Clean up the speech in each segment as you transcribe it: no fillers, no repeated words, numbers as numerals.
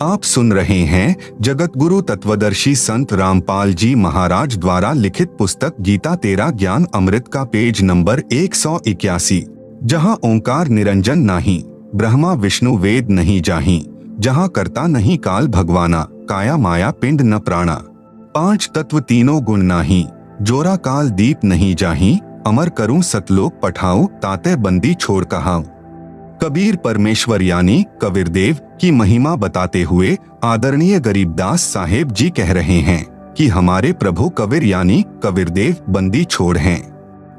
आप सुन रहे हैं जगत गुरु तत्वदर्शी संत रामपाल जी महाराज द्वारा लिखित पुस्तक गीता तेरा ज्ञान अमृत का पेज नंबर 181, जहां ओंकार निरंजन नाही, ब्रह्मा विष्णु वेद नहीं जाही, जहां करता नहीं काल भगवाना, काया माया पिंड न प्राणा, पांच तत्व तीनों गुण नाही, जोरा काल दीप नहीं जाही, अमर करूं सतलोक पठाऊं, ताते बंदी छोड़ कहाऊं। कबीर परमेश्वर यानी कबीरदेव की महिमा बताते हुए आदरणीय गरीबदास साहेब जी कह रहे हैं कि हमारे प्रभु कबीर यानी कबीरदेव बंदी छोड़ हैं।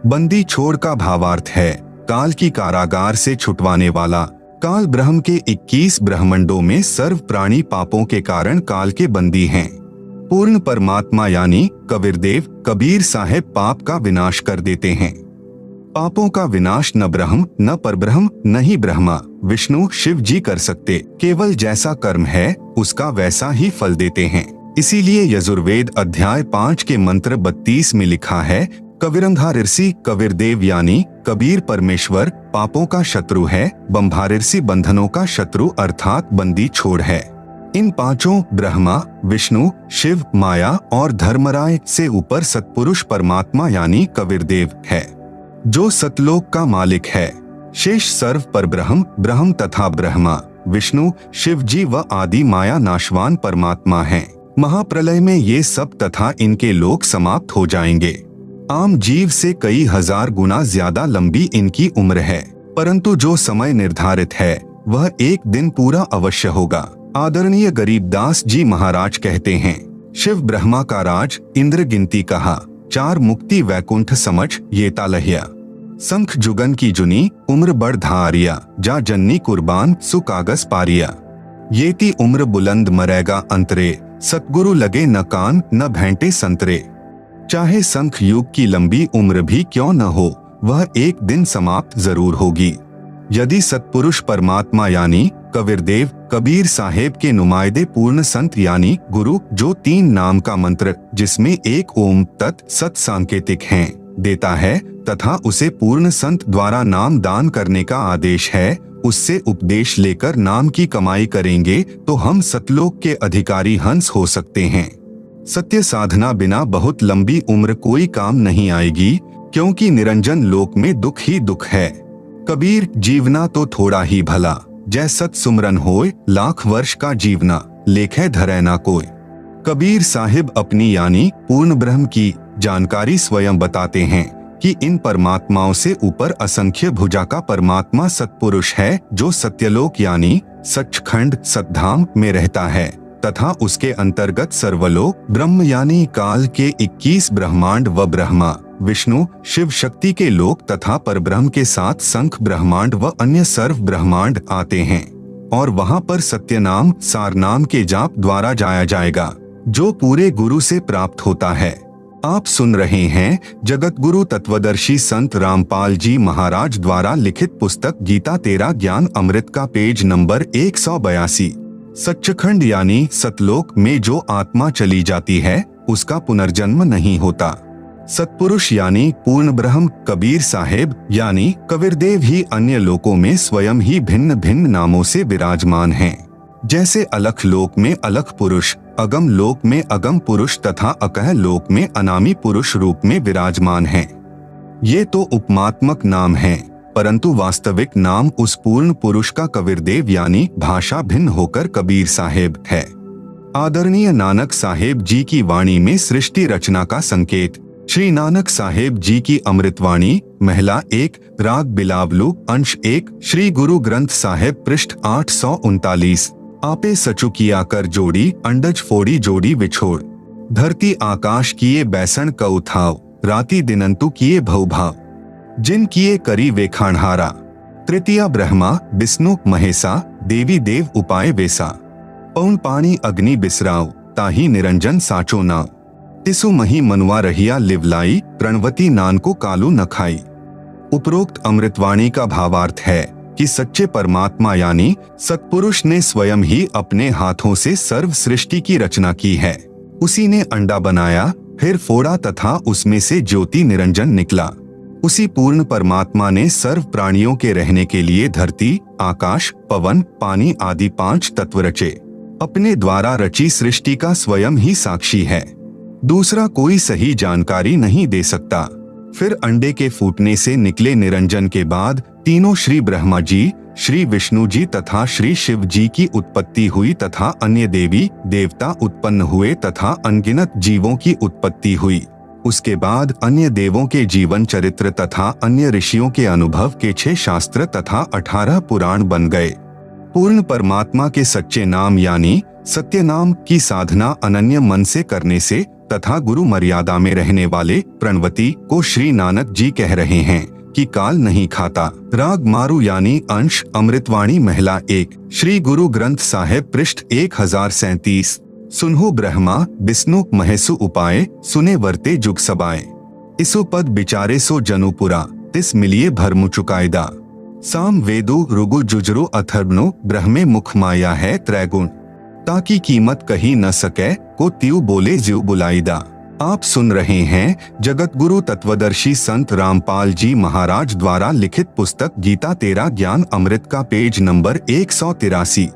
बंदी छोड़ का भावार्थ है काल की कारागार से छुटवाने वाला। काल ब्रह्म के 21 ब्रह्मंडों में सर्व प्राणी पापों के कारण काल के बंदी हैं। पूर्ण परमात्मा यानी कबीरदेव कबीर साहेब पाप का विनाश कर देते हैं। पापों का विनाश न ब्रह्म न परब्रह्म न ही ब्रह्मा विष्णु शिव जी कर सकते, केवल जैसा कर्म है उसका वैसा ही फल देते हैं। इसीलिए यजुर्वेद अध्याय 5 के मंत्र 32 में लिखा है, कबीरंधारिर्षि कबीरदेव यानी कबीर परमेश्वर पापों का शत्रु है, बंभारिर्षि बंधनों का शत्रु अर्थात बंदी छोड़ है। इन पांचों ब्रह्मा विष्णु शिव माया और धर्मराय से ऊपर सत्पुरुष परमात्मा यानी कबीरदेव है, जो सतलोक का मालिक है। शेष सर्व पर ब्रह्म तथा ब्रह्मा विष्णु शिव जी व आदि माया नाशवान परमात्मा हैं। महाप्रलय में ये सब तथा इनके लोक समाप्त हो जाएंगे। आम जीव से कई हजार गुना ज्यादा लंबी इनकी उम्र है, परंतु जो समय निर्धारित है वह एक दिन पूरा अवश्य होगा। आदरणीय गरीबदास जी महाराज कहते हैं, शिव ब्रह्मा का राज इंद्र गिनती कहा, चार मुक्ति वैकुंठ समझ ये तालहिया, संख जुगन की जुनी उम्र बढ़ धारिया, जा जन्नी कुर्बान सुकागस पारिया, येती उम्र बुलंद मरेगा अंतरे, सतगुरु लगे न कान न भेंटे संतरे। चाहे संख युग की लंबी उम्र भी क्यों न हो, वह एक दिन समाप्त जरूर होगी। यदि सत्पुरुष परमात्मा यानी कबीरदेव कबीर साहेब के नुमाइंदे पूर्ण संत यानी गुरु, जो 3 नाम का मंत्र जिसमें एक ओम तत् सत सांकेतिक हैं देता है तथा उसे पूर्ण संत द्वारा नाम दान करने का आदेश है, उससे उपदेश लेकर नाम की कमाई करेंगे तो हम सतलोक के अधिकारी हंस हो सकते हैं। सत्य साधना बिना बहुत लंबी उम्र कोई काम नहीं आएगी, क्योंकि निरंजन लोक में दुख ही दुख है। कबीर जीवना तो थोड़ा ही भला, जै सत सुमरन होय लाख वर्ष का जीवना, लेखे धरे ना कोय। कबीर साहिब अपनी यानी पूर्ण ब्रह्म की जानकारी स्वयं बताते हैं कि इन परमात्माओं से ऊपर असंख्य भुजा का परमात्मा सत्पुरुष है, जो सत्यलोक यानी सचखंड सतधाम में रहता है तथा उसके अंतर्गत सर्वलोक ब्रह्म यानी काल के 21 ब्रह्मांड व ब्रह्मा विष्णु शिव शक्ति के लोक तथा परब्रह्म के साथ संख ब्रह्मांड व अन्य सर्व ब्रह्मांड आते हैं, और वहां पर सत्य नाम सार नाम के जाप द्वारा जाया जाएगा, जो पूरे गुरु से प्राप्त होता है। आप सुन रहे हैं जगत गुरु तत्वदर्शी संत रामपाल जी महाराज द्वारा लिखित पुस्तक गीता तेरा ज्ञान अमृत का पेज नंबर 182। सच्चखंड यानी सतलोक में जो आत्मा चली जाती है उसका पुनर्जन्म नहीं होता। सत्पुरुष यानी पूर्ण ब्रह्म कबीर साहेब यानी कबीरदेव ही अन्य लोकों में स्वयं ही भिन्न भिन्न नामों से विराजमान हैं। जैसे अलख लोक में अलख पुरुष, अगम लोक में अगम पुरुष तथा अकह लोक में अनामी पुरुष रूप में विराजमान हैं। ये तो उपमात्मक नाम हैं, परंतु वास्तविक नाम उस पूर्ण पुरुष का कबीरदेव यानी भाषा भिन्न होकर कबीर साहेब है। आदरणीय नानक साहेब जी की वाणी में सृष्टि रचना का संकेत। श्री नानक साहेब जी की अमृतवाणी महिला 1 राग बिलावलू अंश 1 श्री गुरु ग्रंथ साहेब पृष्ठ 839। आपे सचु किया कर जोड़ी अंडज फोड़ी जोड़ी विछोड़, धरती आकाश किए बैसन का उठाव, राति दिनंतु किए भवभाव, जिन किए करी वे खानहारा, तृतीया ब्रह्मा विष्णु महेसा, देवी देव उपाय वेसा, पौन पानी अग्नि बिसराव, ताही निरंजन साचो नाव, तिसु मही मनुआ रहिया लिवलाई, प्रणवती नान को कालू न खाई। उपरोक्त अमृतवाणी का भावार्थ है कि सच्चे परमात्मा यानी सत्पुरुष ने स्वयं ही अपने हाथों से सर्व सृष्टि की रचना की है। उसी ने अंडा बनाया, फिर फोड़ा तथा उसमें से ज्योति निरंजन निकला। उसी पूर्ण परमात्मा ने सर्व प्राणियों के रहने के लिए धरती, आकाश, पवन, पानी आदि 5 तत्व रचे। अपने द्वारा रची सृष्टि का स्वयं ही साक्षी है, दूसरा कोई सही जानकारी नहीं दे सकता। फिर अंडे के फूटने से निकले निरंजन के बाद तीनों श्री ब्रह्मा जी, श्री विष्णु जी तथा श्री शिव जी की उत्पत्ति हुई तथा अन्य देवी देवता उत्पन्न हुए तथा अनगिनत जीवों की उत्पत्ति हुई। उसके बाद अन्य देवों के जीवन चरित्र तथा अन्य ऋषियों के अनुभव के 6 शास्त्र तथा 18 पुराण बन गए। पूर्ण परमात्मा के सच्चे नाम यानी सत्य नाम की साधना अनन्य मन से करने से तथा गुरु मर्यादा में रहने वाले प्रणवती को श्री नानक जी कह रहे हैं कि काल नहीं खाता। राग मारू यानी अंश अमृतवाणी महिला 1 श्री गुरु ग्रंथ साहिब पृष्ठ 1037। सुनहु ब्रह्मा विष्णु महेशु उपाय सुने वर्ते जुग सबाए। इसु पद बिचारे सो जनुपुरा तिस मिलिए भरमु चुकायदा। साम वेदु रुगु जुजरु अथर्वनु ब्रह्मे मुख माया है त्रैगुण। ताकि कीमत कही न सके को त्यू बोले ज्यू बुलाईदा। आप सुन रहे हैं जगत गुरु तत्वदर्शी संत रामपाल जी महाराज द्वारा लिखित पुस्तक गीता तेरा ज्ञान अमृत का पेज नंबर 183।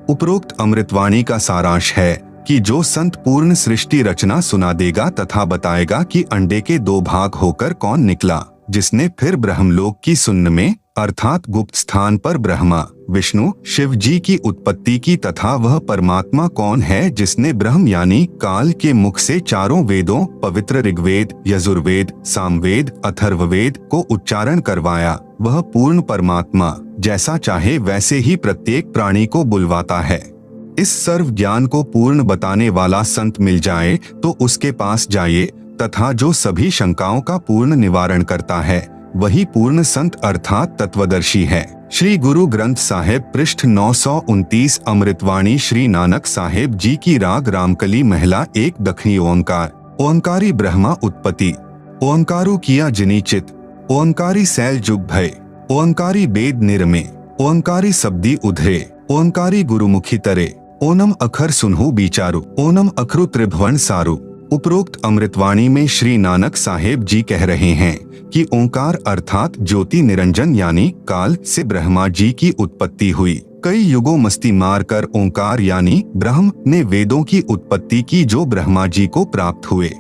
उपरोक्त अमृतवाणी का सारांश है कि जो संत पूर्ण सृष्टि रचना सुना देगा तथा बताएगा कि अंडे के 2 भाग होकर कौन निकला, जिसने फिर ब्रह्मलोक की सुन्न में अर्थात गुप्त स्थान पर ब्रह्मा विष्णु शिव जी की उत्पत्ति की तथा वह परमात्मा कौन है जिसने ब्रह्म यानी काल के मुख से 4 वेदों पवित्र ऋग्वेद यजुर्वेद सामवेद अथर्ववेद को उच्चारण करवाया, वह पूर्ण परमात्मा जैसा चाहे वैसे ही प्रत्येक प्राणी को बुलवाता है। इस सर्व ज्ञान को पूर्ण बताने वाला संत मिल जाए तो उसके पास जाइए तथा जो सभी शंकाओं का पूर्ण निवारण करता है वही पूर्ण संत अर्थात तत्वदर्शी है। श्री गुरु ग्रंथ साहिब पृष्ठ 929 अमृतवाणी श्री नानक साहिब जी की राग रामकली महिला 1 दखनी ओंकार। ओंकारी ब्रह्मा उत्पत्ति ओंकारू किया जिनी चित। ओंकारी सैल जुग भय। ओंकारी बेद निरमे। ओंकारी शब्दी उधरे। ओंकारी गुरुमुखी तरे। ओनम अखर सुनहु बिचारू। ओनम अखरु त्रिभुवन सारू। उपरोक्त अमृतवाणी में श्री नानक साहेब जी कह रहे हैं कि ओंकार अर्थात ज्योति निरंजन यानी काल से ब्रह्मा जी की उत्पत्ति हुई। कई युगों मस्ती मारकर ओंकार यानी ब्रह्म ने वेदों की उत्पत्ति की जो ब्रह्मा जी को प्राप्त हुए।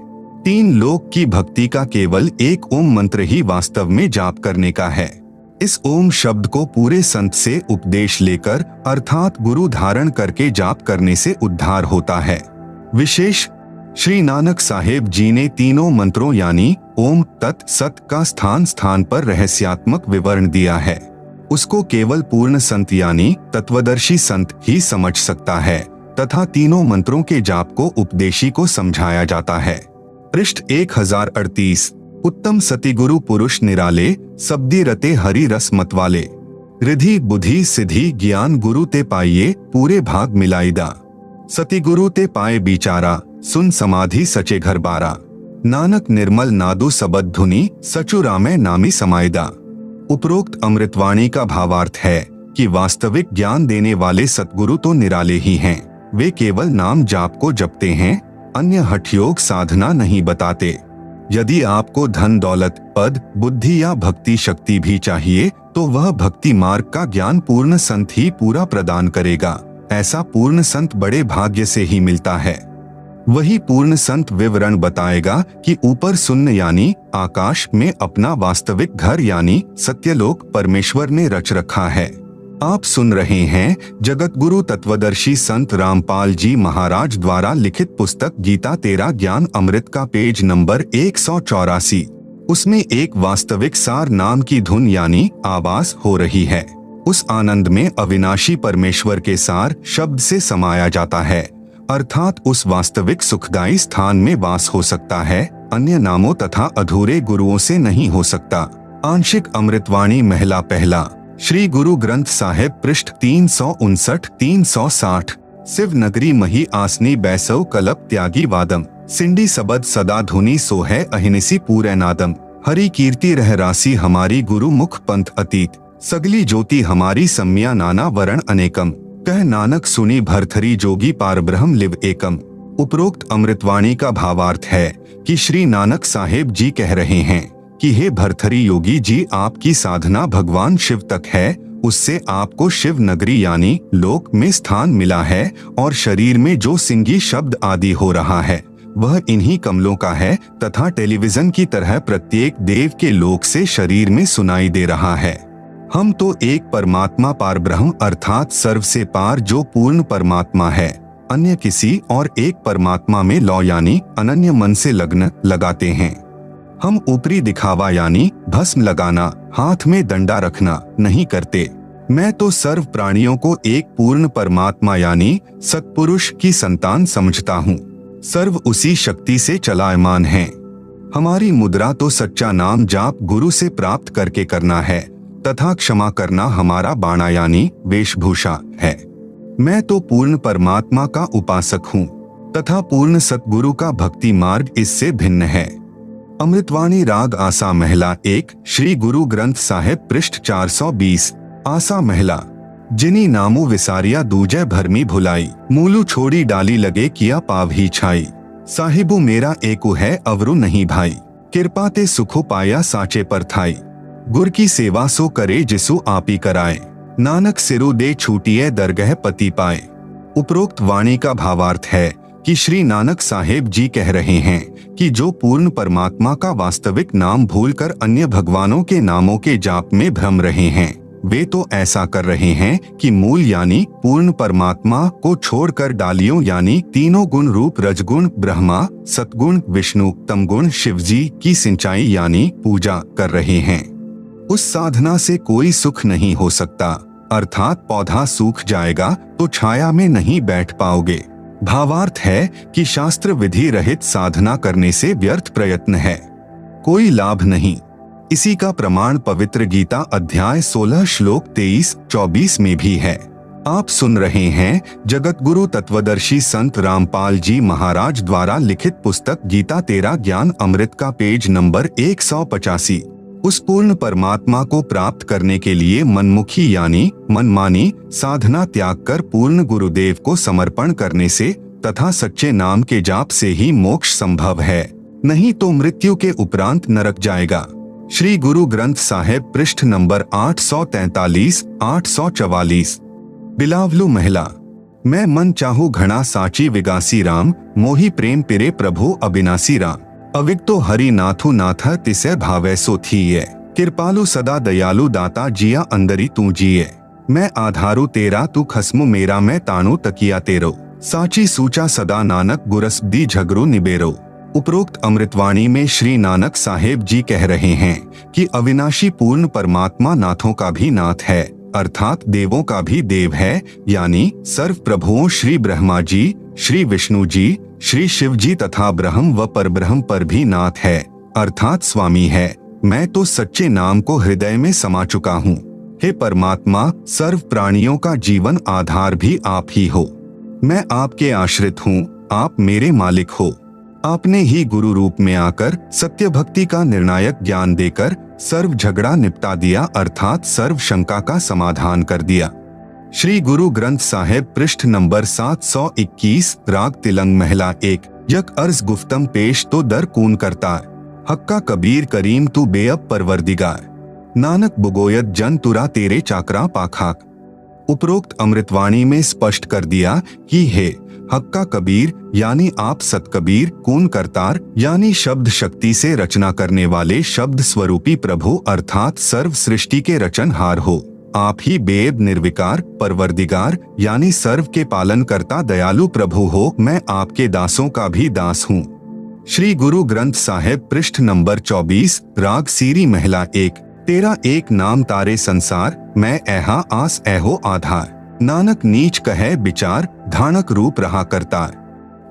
3 लोक की भक्ति का केवल एक ओम मंत्र ही वास्तव में जाप करने का है। इस ओम शब्द को पूरे संत से उपदेश लेकर अर्थात गुरु धारण करके जाप करने से उद्धार होता है। विशेष श्री नानक साहेब जी ने तीनों मंत्रों यानी ओम तत् सत का स्थान स्थान पर रहस्यात्मक विवरण दिया है। उसको केवल पूर्ण संत यानी तत्वदर्शी संत ही समझ सकता है तथा तीनों मंत्रों के जाप को उपदेशी को समझाया जाता है। पृष्ठ 1038। उत्तम सती गुरु पुरुष निराले शब्दी रते हरि रस मतवाले। रिधि बुद्धि सिद्धि ज्ञान गुरु ते पाइये पूरे भाग मिलाईदा। सती गुरु ते पाए बिचारा सुन समाधि सचे घर बारा। नानक निर्मल नादु सबद धुनी सचु रामे नामी समायदा। उपरोक्त अमृतवाणी का भावार्थ है कि वास्तविक ज्ञान देने वाले सतगुरु तो निराले ही हैं। वे केवल नाम जाप को जपते हैं, अन्य हठयोग साधना नहीं बताते। यदि आपको धन दौलत पद बुद्धि या भक्ति शक्ति भी चाहिए तो वह भक्ति मार्ग का ज्ञान पूर्ण संत ही पूरा प्रदान करेगा। ऐसा पूर्ण संत बड़े भाग्य से ही मिलता है। वही पूर्ण संत विवरण बताएगा कि ऊपर शून्य यानी आकाश में अपना वास्तविक घर यानी सत्यलोक परमेश्वर ने रच रखा है। आप सुन रहे हैं जगत गुरु तत्वदर्शी संत रामपाल जी महाराज द्वारा लिखित पुस्तक गीता तेरा ज्ञान अमृत का पेज नंबर 184। उसमें एक वास्तविक सार नाम की धुन यानी आवाज हो रही है। उस आनंद में अविनाशी परमेश्वर के सार शब्द से समाया जाता है, अर्थात उस वास्तविक सुखदायी स्थान में वास हो सकता है, अन्य नामों तथा अधूरे गुरुओं से नहीं हो सकता। आंशिक अमृतवाणी महिला पहला श्री गुरु ग्रंथ साहिब पृष्ठ 359-360। शिव नगरी मही आसनी बैसव कलप त्यागी वादम। सिंडी सबद सदा धुनी सो है अहिनिसी पूरे नादम। हरि कीर्ति रह राशि हमारी गुरु मुख पंथ अतीत। सगली ज्योति हमारी सम्या नाना वरण अनेकम। कह नानक सुनी भरथरी जोगी पार ब्रह्म लिव एकम। उपरोक्त अमृतवाणी का भावार्थ है कि श्री नानक साहेब जी कह रहे हैं कि हे भरथरी योगी जी, आपकी साधना भगवान शिव तक है उससे आपको शिव नगरी यानी लोक में स्थान मिला है और शरीर में जो सिंगी शब्द आदि हो रहा है वह इन्हीं कमलों का है तथा टेलीविजन की तरह प्रत्येक देव के लोक से शरीर में सुनाई दे रहा है। हम तो एक परमात्मा पारब्रह्म अर्थात सर्व से पार जो पूर्ण परमात्मा है, अन्य किसी और एक परमात्मा में लौ यानी अनन्य मन से लग्न लगाते हैं। हम ऊपरी दिखावा यानी भस्म लगाना, हाथ में डंडा रखना नहीं करते। मैं तो सर्व प्राणियों को एक पूर्ण परमात्मा यानी सत्पुरुष की संतान समझता हूँ। सर्व उसी शक्ति से चलायमान हैं। हमारी मुद्रा तो सच्चा नाम जाप गुरु से प्राप्त करके करना है तथा क्षमा करना हमारा बाणा यानी वेशभूषा है। मैं तो पूर्ण परमात्मा का उपासक हूँ तथा पूर्ण सतगुरु का भक्ति मार्ग इससे भिन्न है। अमृतवाणी राग आसा महिला 1 श्री गुरु ग्रंथ साहिब पृष्ठ 420। आसा महिला जिनी नामू विसारिया दूजे भरमी भुलाई, मूलू छोड़ी डाली लगे किया पाव ही छाई। साहिबू मेरा एकु है अवरु नहीं भाई, कृपा ते सुखो पाया साचे पर थाई। गुर की सेवा सो करे जिसु आपी कराए, नानक सिरु दे छूटिए दरगह पति पाए। उपरोक्त वाणी का भावार्थ है कि श्री नानक साहेब जी कह रहे हैं कि जो पूर्ण परमात्मा का वास्तविक नाम भूलकर अन्य भगवानों के नामों के जाप में भ्रम रहे हैं, वे तो ऐसा कर रहे हैं कि मूल यानी पूर्ण परमात्मा को छोड़कर डालियों यानी तीनों गुण रूप रजगुण ब्रह्मा, सतगुण विष्णु, तमगुण शिवजी की सिंचाई यानी पूजा कर रहे हैं। उस साधना से कोई सुख नहीं हो सकता, अर्थात पौधा सूख जाएगा तो छाया में नहीं बैठ पाओगे। भावार्थ है कि शास्त्र विधि रहित साधना करने से व्यर्थ प्रयत्न है, कोई लाभ नहीं। इसी का प्रमाण पवित्र गीता अध्याय 16 श्लोक 23-24 में भी है। आप सुन रहे हैं जगत गुरु तत्वदर्शी संत रामपाल जी महाराज द्वारा लिखित पुस्तक गीता तेरा ज्ञान अमृत का पेज नंबर 185। उस पूर्ण परमात्मा को प्राप्त करने के लिए मनमुखी यानी मनमानी साधना त्याग कर पूर्ण गुरुदेव को समर्पण करने से तथा सच्चे नाम के जाप से ही मोक्ष संभव है, नहीं तो मृत्यु के उपरांत नरक जाएगा। श्री गुरु ग्रंथ साहिब पृष्ठ नंबर 843-844। बिलावलू महिला मैं मन चाहू घना साची विगासी राम, मोही प्रेम पिरे प्रभु अविनाशी राम। अविक्तो हरि नाथु नाथ तिसे भावे सो थीये, कृपालु सदा दयालु दाता जिया अंदरी तू जिये। मैं आधारू तेरा तू खस्मु मेरा मैं ताणु तकिया तेरो, साची सूचा सदा नानक गुरस दी झगरू निबेरो। उपरोक्त अमृतवाणी में श्री नानक साहेब जी कह रहे हैं कि अविनाशी पूर्ण परमात्मा नाथों का भी नाथ है, अर्थात देवों का भी देव है, यानी सर्व प्रभुओं श्री ब्रह्मा जी, श्री विष्णु जी, श्री शिव जी तथा ब्रह्म व परब्रह्म पर भी नाथ है, अर्थात स्वामी है। मैं तो सच्चे नाम को हृदय में समा चुका हूँ। हे परमात्मा, सर्व प्राणियों का जीवन आधार भी आप ही हो। मैं आपके आश्रित हूँ, आप मेरे मालिक हो। आपने ही गुरु रूप में आकर सत्य भक्ति का निर्णायक ज्ञान देकर सर्व झगड़ा निपटा दिया, अर्थात सर्व शंका का समाधान कर दिया। श्री गुरु ग्रंथ साहिब पृष्ठ नंबर 721 राग तिलंग महिला 1 यक अर्ज गुफ्तम पेश तो दर कून करतार, हक्का कबीर करीम तू बेअब परवरदिगार, नानक बुगोयत जन तुरा तेरे चाकरा पाखाक। उपरोक्त अमृतवाणी में स्पष्ट कर दिया कि हे हक्का कबीर यानी आप सतकबीर, कून करतार यानी शब्द शक्ति से रचना करने वाले शब्द स्वरूपी प्रभु अर्थात सर्व सृष्टि के रचनहार हो। आप ही बेद निर्विकार परवरदिगार यानी सर्व के पालन करता दयालु प्रभु हो। मैं आपके दासों का भी दास हूँ। श्री गुरु ग्रंथ साहिब पृष्ठ नंबर 24 राग सीरी महिला 1 तेरा एक नाम तारे संसार, मैं ऐहा आस ऐहो आधार, नानक नीच कहे विचार धानक रूप रहा करतार।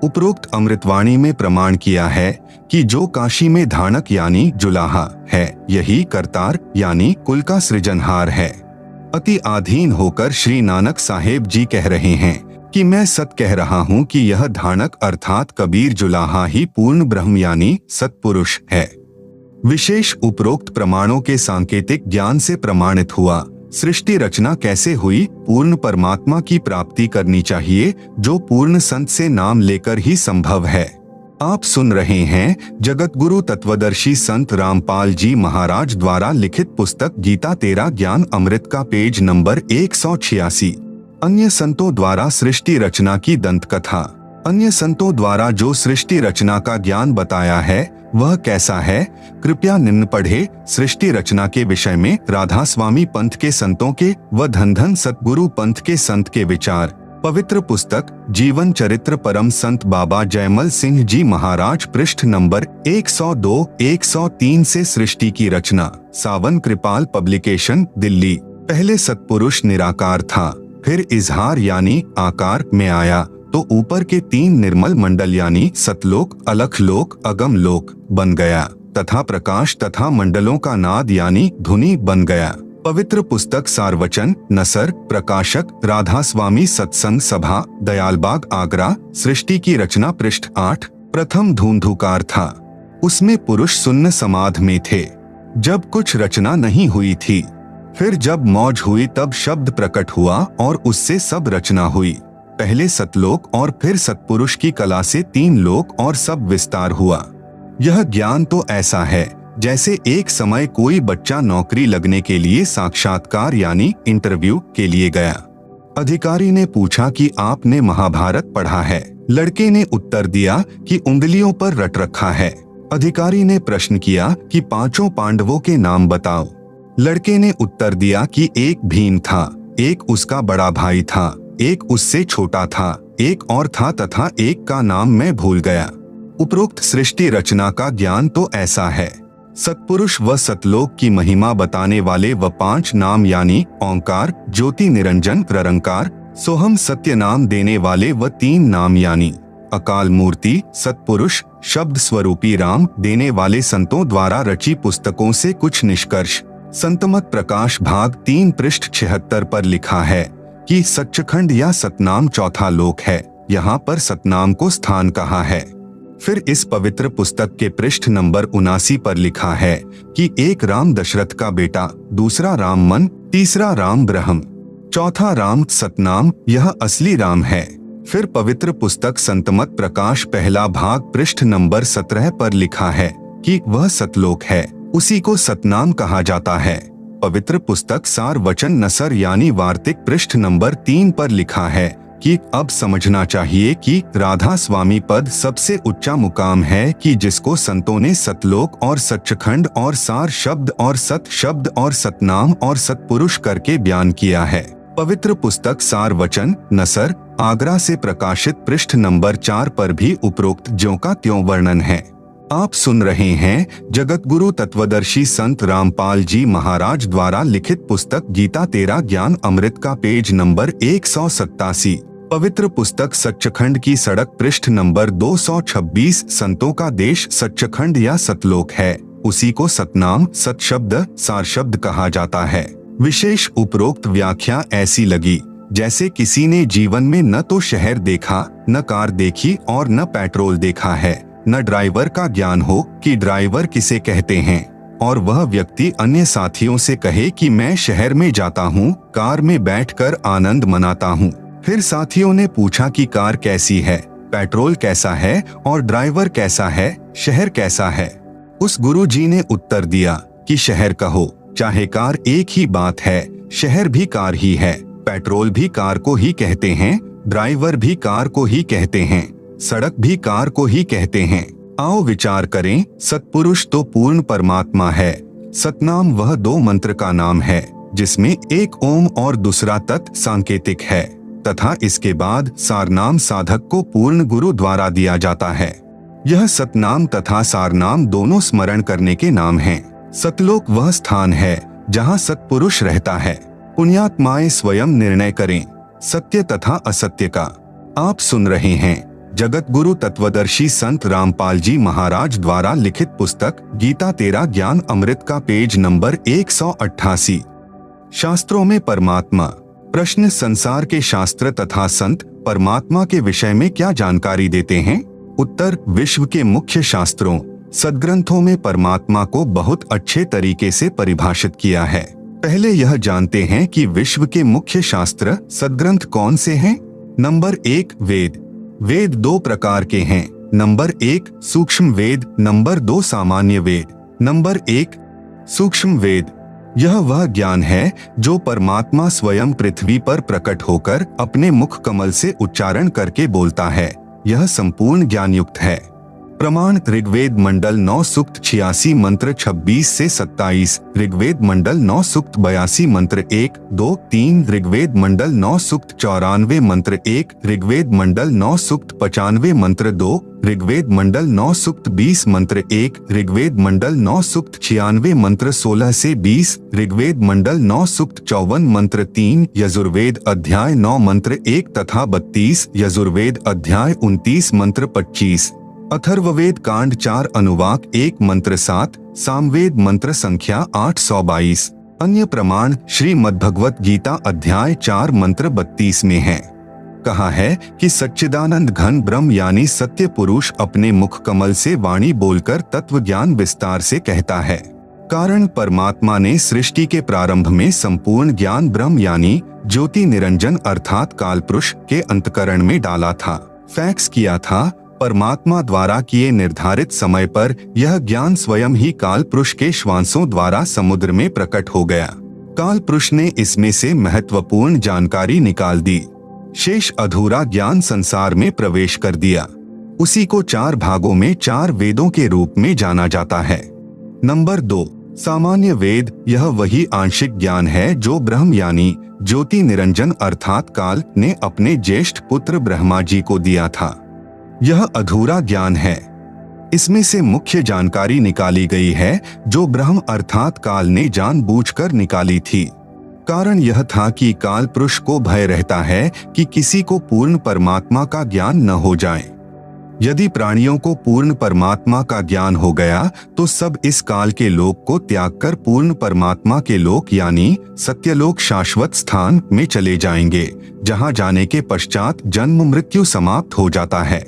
उपरोक्त अमृतवाणी में प्रमाण किया है कि जो काशी में धानक यानी जुलाहा है, यही करतार यानी कुल का सृजनहार है। अति आधीन होकर श्री नानक साहेब जी कह रहे हैं कि मैं सत कह रहा हूँ कि यह धानक अर्थात कबीर जुलाहा ही पूर्ण ब्रह्म यानी सत्पुरुष है। विशेष उपरोक्त प्रमाणों के सांकेतिक ज्ञान से प्रमाणित हुआ सृष्टि रचना कैसे हुई। पूर्ण परमात्मा की प्राप्ति करनी चाहिए जो पूर्ण संत से नाम लेकर ही संभव है। आप सुन रहे हैं जगत गुरु तत्वदर्शी संत रामपाल जी महाराज द्वारा लिखित पुस्तक गीता तेरा ज्ञान अमृत का पेज नंबर 186। अन्य संतों द्वारा सृष्टि रचना की दंत कथा। अन्य संतों द्वारा जो सृष्टि रचना का ज्ञान बताया है वह कैसा है, कृपया निम्न पढ़े। सृष्टि रचना के विषय में राधा स्वामी पंथ के संतों के व धन धन सतगुरु पंथ के संत के विचार। पवित्र पुस्तक जीवन चरित्र परम संत बाबा जयमल सिंह जी महाराज, पृष्ठ नंबर 102-103 से सृष्टि की रचना। सावन कृपाल पब्लिकेशन, दिल्ली। पहले सतपुरुष निराकार था, फिर इजहार यानी आकार में आया तो ऊपर के 3 निर्मल मंडल यानी सतलोक, अलखलोक, अगम लोक बन गया तथा प्रकाश तथा मंडलों का नाद यानी धुनी बन गया। पवित्र पुस्तक सारवचन, नसर, प्रकाशक राधा स्वामी सत्संग सभा, दयालबाग, आगरा। सृष्टि की रचना, पृष्ठ 8। प्रथम धूंधुकार था, उसमें पुरुष सुन्न समाध में थे जब कुछ रचना नहीं हुई थी। फिर जब मौज हुई तब शब्द प्रकट हुआ और उससे सब रचना हुई। पहले सतलोक और फिर सतपुरुष की कला से 3 लोक और सब विस्तार हुआ। यह ज्ञान तो ऐसा है जैसे एक समय कोई बच्चा नौकरी लगने के लिए साक्षात्कार यानी इंटरव्यू के लिए गया। अधिकारी ने पूछा कि आपने महाभारत पढ़ा है? लड़के ने उत्तर दिया कि उंगलियों पर रट रखा है। अधिकारी ने प्रश्न किया कि 5 पांडवों के नाम बताओ। लड़के ने उत्तर दिया कि एक भीम था, एक उसका बड़ा भाई था, एक उससे छोटा था, एक और था तथा एक का नाम मैं भूल गया। उपरोक्त सृष्टि रचना का ज्ञान तो ऐसा है। सतपुरुष व सतलोक की महिमा बताने वाले व 5 नाम यानी ओंकार, ज्योति, निरंजन, निरंकार, सोहम, सत्य नाम देने वाले व 3 नाम यानी अकाल मूर्ति, सतपुरुष, शब्द स्वरूपी राम देने वाले संतों द्वारा रची पुस्तकों से कुछ निष्कर्ष। संतमत प्रकाश भाग 3 पृष्ठ 76 पर लिखा है कि सच्चखंड या सतनाम चौथा लोक है, यहाँ पर सतनाम को स्थान कहा है। फिर इस पवित्र पुस्तक के पृष्ठ नंबर 79 पर लिखा है कि एक राम दशरथ का बेटा, दूसरा राम मन, तीसरा राम ब्रह्म, चौथा राम सतनाम, यह असली राम है। फिर पवित्र पुस्तक संतमत प्रकाश पहला भाग पृष्ठ नंबर 17 पर लिखा है कि वह सतलोक है, उसी को सतनाम कहा जाता है। पवित्र पुस्तक सार वचन नसर यानी वार्तिक पृष्ठ नंबर 3 पर लिखा है कि अब समझना चाहिए कि राधा स्वामी पद सबसे ऊंचा मुकाम है कि जिसको संतों ने सतलोक और सच्चखंड और सार शब्द और सत शब्द और सतनाम और सतपुरुष करके बयान किया है। पवित्र पुस्तक सार वचन नसर, आगरा से प्रकाशित पृष्ठ नंबर 4 पर भी उपरोक्त ज्यों का त्यों वर्णन है। आप सुन रहे हैं जगत गुरु तत्वदर्शी संत रामपाल जी महाराज द्वारा लिखित पुस्तक गीता तेरा ज्ञान अमृत का पेज नंबर 187। पवित्र पुस्तक सच्चखंड की सड़क पृष्ठ नंबर 226। संतों का देश सच्चखंड या सतलोक है, उसी को सतनाम, सतशब्द, सार शब्द कहा जाता है। विशेष उपरोक्त व्याख्या ऐसी लगी जैसे किसी ने जीवन में न तो शहर देखा, न कार देखी और न पेट्रोल देखा है, न ड्राइवर का ज्ञान हो कि ड्राइवर किसे कहते हैं, और वह व्यक्ति अन्य साथियों से कहे कि मैं शहर में जाता हूँ, कार में बैठकर आनंद मनाता हूँ। फिर साथियों ने पूछा कि कार कैसी है, पेट्रोल कैसा है और ड्राइवर कैसा है, शहर कैसा है। उस गुरुजी ने उत्तर दिया कि शहर कहो चाहे कार एक ही बात है, शहर भी कार ही है, पेट्रोल भी कार को ही कहते हैं, ड्राइवर भी कार को ही कहते हैं, सड़क भी कार को ही कहते हैं। आओ विचार करें, सतपुरुष तो पूर्ण परमात्मा है, सतनाम वह 2 मंत्र का नाम है जिसमें एक ओम और दूसरा तत् सांकेतिक है, तथा इसके बाद सारनाम साधक को पूर्ण गुरु द्वारा दिया जाता है। यह सतनाम तथा सारनाम दोनों स्मरण करने के नाम हैं। सतलोक वह स्थान है जहाँ सतपुरुष रहता है। पुण्यात्माएं स्वयं निर्णय करें सत्य तथा असत्य का। आप सुन रहे हैं जगत गुरु तत्वदर्शी संत रामपाल जी महाराज द्वारा लिखित पुस्तक गीता तेरा ज्ञान अमृत का पेज नंबर 188। शास्त्रों में परमात्मा। प्रश्न, संसार के शास्त्र तथा संत परमात्मा के विषय में क्या जानकारी देते हैं? उत्तर, विश्व के मुख्य शास्त्रों सदग्रंथों में परमात्मा को बहुत अच्छे तरीके से परिभाषित किया है। पहले यह जानते हैं कि विश्व के मुख्य शास्त्र सदग्रंथ कौन से हैं। नंबर 1, वेद। वेद 2 प्रकार के हैं, नंबर 1 सूक्ष्म वेद, नंबर 2 सामान्य वेद। नंबर 1 सूक्ष्म वेद, यह वह ज्ञान है जो परमात्मा स्वयं पृथ्वी पर प्रकट होकर अपने मुख कमल से उच्चारण करके बोलता है। यह संपूर्ण ज्ञान युक्त है। प्रमाण ऋग्वेद मंडल 9 सूक्त 86 मंत्र 26 से 27, ऋग्वेद मंडल 9 सूक्त 82 मंत्र 1, 2, 3, ऋग्वेद मंडल 9 सूक्त 94 मंत्र 1, ऋग्वेद मंडल 9 सूक्त 95 मंत्र 2, ऋग्वेद मंडल 9 सूक्त 20 मंत्र 1, ऋग्वेद मंडल 9 सूक्त 96 मंत्र 16 से 20, ऋग्वेद मंडल 9 सूक्त 54 मंत्र 3, यजुर्वेद अध्याय 9 मंत्र 1 तथा 32, यजुर्वेद अध्याय 29 मंत्र 25, अथर्ववेद कांड 4 अनुवाक 1 मंत्र 7, सामवेद मंत्र संख्या 822। अन्य प्रमाण श्रीमद्भगवत गीता अध्याय 4 मंत्र 32 में है। कहा है कि सच्चिदानंद घन ब्रह्म यानी सत्य पुरुष अपने मुख कमल से वाणी बोलकर तत्व ज्ञान विस्तार से कहता है। कारण परमात्मा ने सृष्टि के प्रारंभ में संपूर्ण ज्ञान ब्रह्म यानी ज्योति निरंजन अर्थात कालपुरुष के अंतकरण में डाला था, फैक्स किया था। परमात्मा द्वारा किए निर्धारित समय पर यह ज्ञान स्वयं ही काल पुरुष के श्वासों द्वारा समुद्र में प्रकट हो गया। काल पुरुष ने इसमें से महत्वपूर्ण जानकारी निकाल दी। शेष अधूरा ज्ञान संसार में प्रवेश कर दिया। उसी को 4 भागों में 4 वेदों के रूप में जाना जाता है। नंबर 2 सामान्य वेद, यह वही आंशिक ज्ञान है जो ब्रह्म यानी ज्योति निरंजन अर्थात काल ने अपने ज्येष्ठ पुत्र ब्रह्मा जी को दिया था। यह अधूरा ज्ञान है। इसमें से मुख्य जानकारी निकाली गई है जो ब्रह्म अर्थात काल ने जानबूझकर निकाली थी। कारण यह था कि काल पुरुष को भय रहता है कि किसी को पूर्ण परमात्मा का ज्ञान न हो जाए। यदि प्राणियों को पूर्ण परमात्मा का ज्ञान हो गया तो सब इस काल के लोक को त्याग कर पूर्ण परमात्मा के लोक यानी सत्यलोक शाश्वत स्थान में चले जाएंगे, जहां जाने के पश्चात जन्म मृत्यु समाप्त हो जाता है।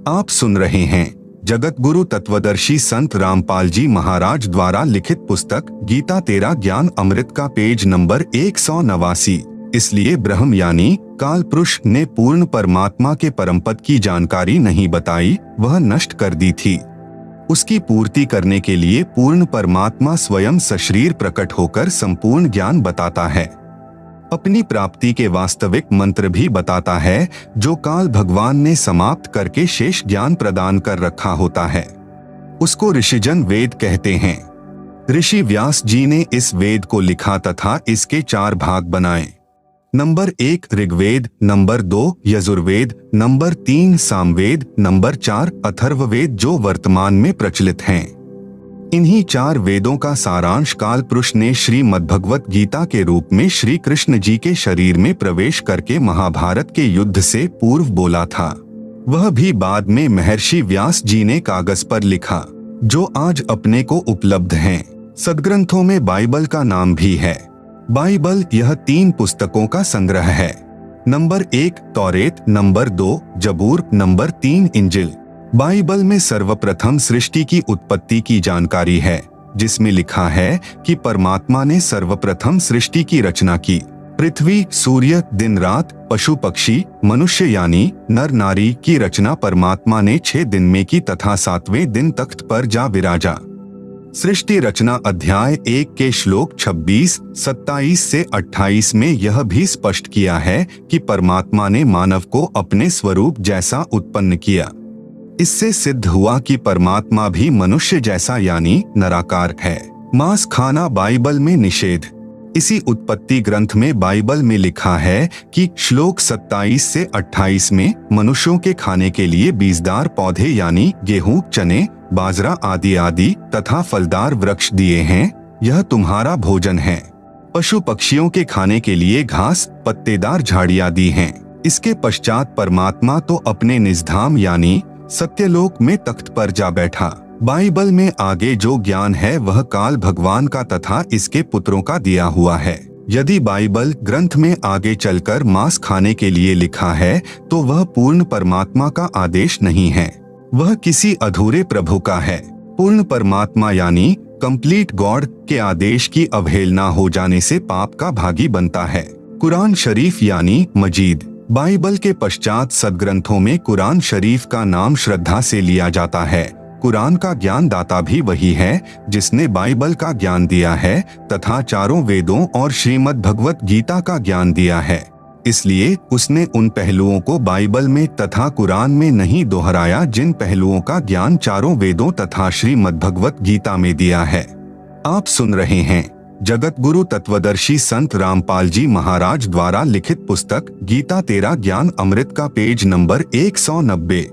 आप सुन रहे हैं जगत गुरु तत्वदर्शी संत रामपाल जी महाराज द्वारा लिखित पुस्तक गीता तेरा ज्ञान अमृत का पेज नंबर 189। इसलिए ब्रह्म यानी काल पुरुष ने पूर्ण परमात्मा के परमपद की जानकारी नहीं बताई, वह नष्ट कर दी थी। उसकी पूर्ति करने के लिए पूर्ण परमात्मा स्वयं सशरीर प्रकट होकर संपूर्ण ज्ञान बताता है। अपनी प्राप्ति के वास्तविक मंत्र भी बताता है जो काल भगवान ने समाप्त करके शेष ज्ञान प्रदान कर रखा होता है। उसको ऋषिजन वेद कहते हैं। ऋषि व्यास जी ने इस वेद को लिखा तथा इसके 4 भाग बनाए। Number 1 Rigveda, number 2 Yajurveda, number 3 Samaveda, number 4 Atharvaveda जो वर्तमान में प्रचलित हैं। इन्हीं 4 वेदों का सारांश काल पुरुष ने श्रीमद्भगवत गीता के रूप में श्री कृष्ण जी के शरीर में प्रवेश करके महाभारत के युद्ध से पूर्व बोला था। वह भी बाद में महर्षि व्यास जी ने कागज पर लिखा, जो आज अपने को उपलब्ध हैं। सदग्रंथों में बाइबल का नाम भी है। बाइबल यह 3 पुस्तकों का संग्रह है। नंबर 1 तौरेत, नंबर 2 जबूर, नंबर 3 इंजिल। बाइबल में सर्वप्रथम सृष्टि की उत्पत्ति की जानकारी है, जिसमें लिखा है कि परमात्मा ने सर्वप्रथम सृष्टि की रचना की। पृथ्वी, सूर्य, दिन रात, पशु पक्षी, मनुष्य यानी नर नारी की रचना परमात्मा ने 6 दिन में की तथा 7वें दिन तख्त पर जा विराजा। सृष्टि रचना अध्याय 1 के श्लोक 26, 27 से 28 में यह भी स्पष्ट किया है कि परमात्मा ने मानव को अपने स्वरूप जैसा उत्पन्न किया। इससे सिद्ध हुआ कि परमात्मा भी मनुष्य जैसा यानी नराकार है। मांस खाना बाइबल में निषेध। इसी उत्पत्ति ग्रंथ में बाइबल में लिखा है कि श्लोक 27 से 28 में मनुष्यों के खाने के लिए बीजदार पौधे यानी गेहूं, चने, बाजरा आदि आदि तथा फलदार वृक्ष दिए हैं, यह तुम्हारा भोजन है। पशु पक्षियों के खाने के लिए घास, पत्तेदार झाड़ियां दी हैं। इसके पश्चात परमात्मा तो अपने निजधाम यानी सत्यलोक में तख्त पर जा बैठा। बाइबल में आगे जो ज्ञान है वह काल भगवान का तथा इसके पुत्रों का दिया हुआ है। यदि बाइबल ग्रंथ में आगे चलकर मांस खाने के लिए लिखा है तो वह पूर्ण परमात्मा का आदेश नहीं है, वह किसी अधूरे प्रभु का है। पूर्ण परमात्मा यानी कंप्लीट गॉड के आदेश की अवहेलना हो जाने से पाप का भागी बनता है। कुरान शरीफ यानी मजीद बाइबल के पश्चात सदग्रंथों में कुरान शरीफ का नाम श्रद्धा से लिया जाता है। कुरान का ज्ञान दाता भी वही है जिसने बाइबल का ज्ञान दिया है तथा चारों वेदों और श्रीमद् भगवत गीता का ज्ञान दिया है। इसलिए उसने उन पहलुओं को बाइबल में तथा कुरान में नहीं दोहराया जिन पहलुओं का ज्ञान चारों वेदों तथा श्रीमद् भगवत गीता में दिया है। आप सुन रहे हैं जगत गुरु तत्वदर्शी संत रामपाल जी महाराज द्वारा लिखित पुस्तक गीता तेरा ज्ञान अमृत का पेज नंबर 190।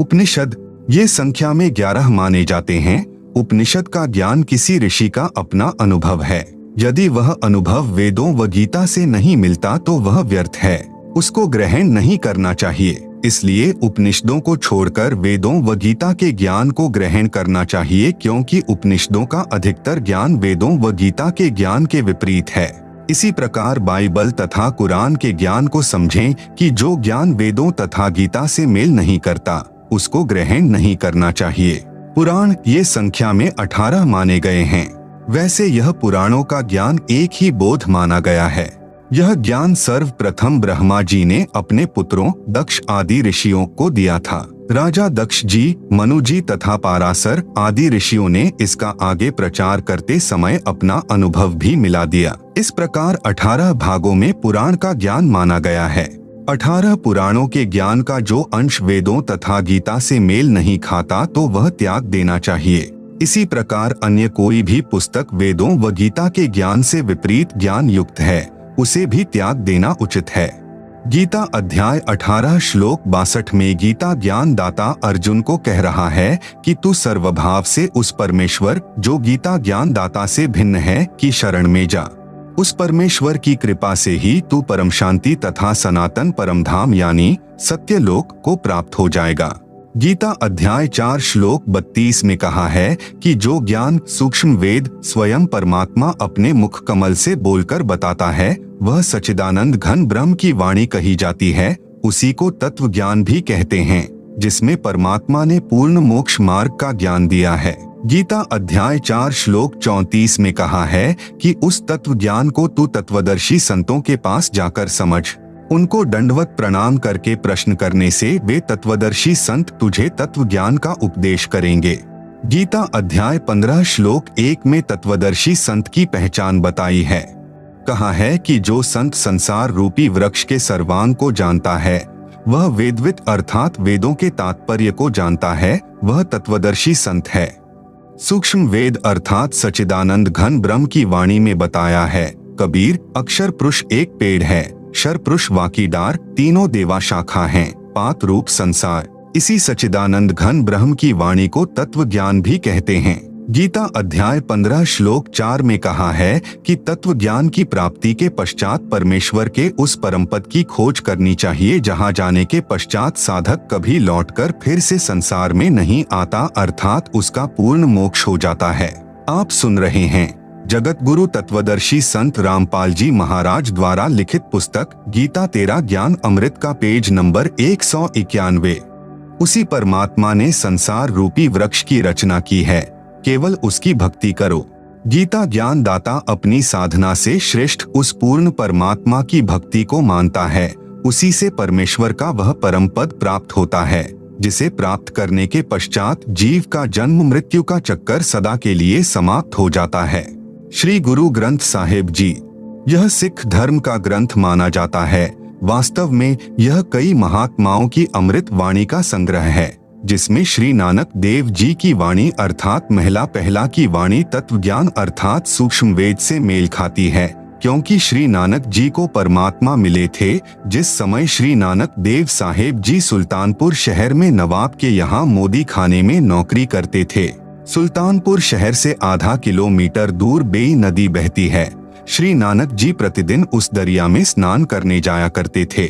उपनिषद ये संख्या में 11 माने जाते हैं। उपनिषद का ज्ञान किसी ऋषि का अपना अनुभव है। यदि वह अनुभव वेदों व गीता से नहीं मिलता तो वह व्यर्थ है, उसको ग्रहण नहीं करना चाहिए। इसलिए उपनिषदों को छोड़कर वेदों व गीता के ज्ञान को ग्रहण करना चाहिए, क्योंकि उपनिषदों का अधिकतर ज्ञान वेदों व गीता के ज्ञान के विपरीत है। इसी प्रकार बाइबल तथा कुरान के ज्ञान को समझें कि जो ज्ञान वेदों तथा गीता से मेल नहीं करता उसको ग्रहण नहीं करना चाहिए। पुराण ये संख्या में 18 माने गए हैं। वैसे यह पुराणों का ज्ञान एक ही बोध माना गया है। यह ज्ञान सर्वप्रथम ब्रह्मा जी ने अपने पुत्रों दक्ष आदि ऋषियों को दिया था। राजा दक्ष जी, मनु जी तथा पाराशर आदि ऋषियों ने इसका आगे प्रचार करते समय अपना अनुभव भी मिला दिया। इस प्रकार 18 भागों में पुराण का ज्ञान माना गया है। 18 पुराणों के ज्ञान का जो अंश वेदों तथा गीता से मेल नहीं खाता तो वह त्याग देना चाहिए। इसी प्रकार अन्य कोई भी पुस्तक वेदों व गीता के ज्ञान से विपरीत ज्ञान युक्त है, उसे भी त्याग देना उचित है। गीता अध्याय 18 श्लोक 62 में गीता ज्ञान दाता अर्जुन को कह रहा है कि तू सर्वभाव से उस परमेश्वर जो गीता ज्ञान दाता से भिन्न है की शरण में जा। उस परमेश्वर की कृपा से ही तू परम शांति तथा सनातन परम धाम यानी सत्य लोक को प्राप्त हो जाएगा। गीता अध्याय 4 श्लोक 32 में कहा है कि जो ज्ञान सूक्ष्म वेद स्वयं परमात्मा अपने मुख कमल से बोलकर बताता है वह सच्चिदानंद घन ब्रह्म की वाणी कही जाती है। उसी को तत्व ज्ञान भी कहते हैं, जिसमें परमात्मा ने पूर्ण मोक्ष मार्ग का ज्ञान दिया है। गीता अध्याय 4 श्लोक 34 में कहा है कि उस तत्व ज्ञान को तू तत्वदर्शी संतों के पास जाकर समझ। उनको दंडवत प्रणाम करके प्रश्न करने से वे तत्वदर्शी संत तुझे तत्व ज्ञान का उपदेश करेंगे। गीता अध्याय 15 श्लोक 1 में तत्वदर्शी संत की पहचान बताई है। कहा है कि जो संत संसार रूपी वृक्ष के सर्वांग को जानता है वह वेदवित अर्थात वेदों के तात्पर्य को जानता है, वह तत्वदर्शी संत है। सूक्ष्म वेद अर्थात सच्चिदानंद घन ब्रह्म की वाणी में बताया है। कबीर अक्षर पुरुष एक पेड़ है, शर पुरुष वाकीदार, तीनों देवा शाखा हैं, पात रूप संसार। इसी सच्चिदानंद घन ब्रह्म की वाणी को तत्व ज्ञान भी कहते हैं। गीता अध्याय 15 श्लोक 4 में कहा है कि तत्व ज्ञान की प्राप्ति के पश्चात परमेश्वर के उस परम पद की खोज करनी चाहिए जहां जाने के पश्चात साधक कभी लौटकर फिर से संसार में नहीं आता, अर्थात उसका पूर्ण मोक्ष हो जाता है। आप सुन रहे हैं जगत गुरु तत्वदर्शी संत रामपाल जी महाराज द्वारा लिखित पुस्तक गीता तेरा ज्ञान अमृत का पेज नंबर 191। उसी परमात्मा ने संसार रूपी वृक्ष की रचना की है, केवल उसकी भक्ति करो। गीता ज्ञान दाता अपनी साधना से श्रेष्ठ उस पूर्ण परमात्मा की भक्ति को मानता है। उसी से परमेश्वर का वह परम पद प्राप्त होता है, जिसे प्राप्त करने के पश्चात जीव का जन्म मृत्यु का चक्कर सदा के लिए समाप्त हो जाता है। श्री गुरु ग्रंथ साहिब जी यह सिख धर्म का ग्रंथ माना जाता है। वास्तव में यह कई महात्माओं की अमृत वाणी का संग्रह है, जिसमें श्री नानक देव जी की वाणी अर्थात महला पहला की वाणी तत्व ज्ञान अर्थात सूक्ष्म वेद से मेल खाती है, क्योंकि श्री नानक जी को परमात्मा मिले थे जिस समय श्री नानक देव साहेब जी सुल्तानपुर शहर में नवाब के यहाँ मोदी खाने में नौकरी करते थे। सुल्तानपुर शहर से आधा किलोमीटर दूर बेई नदी बहती है। श्री नानक जी प्रतिदिन उस दरिया में स्नान करने जाया करते थे।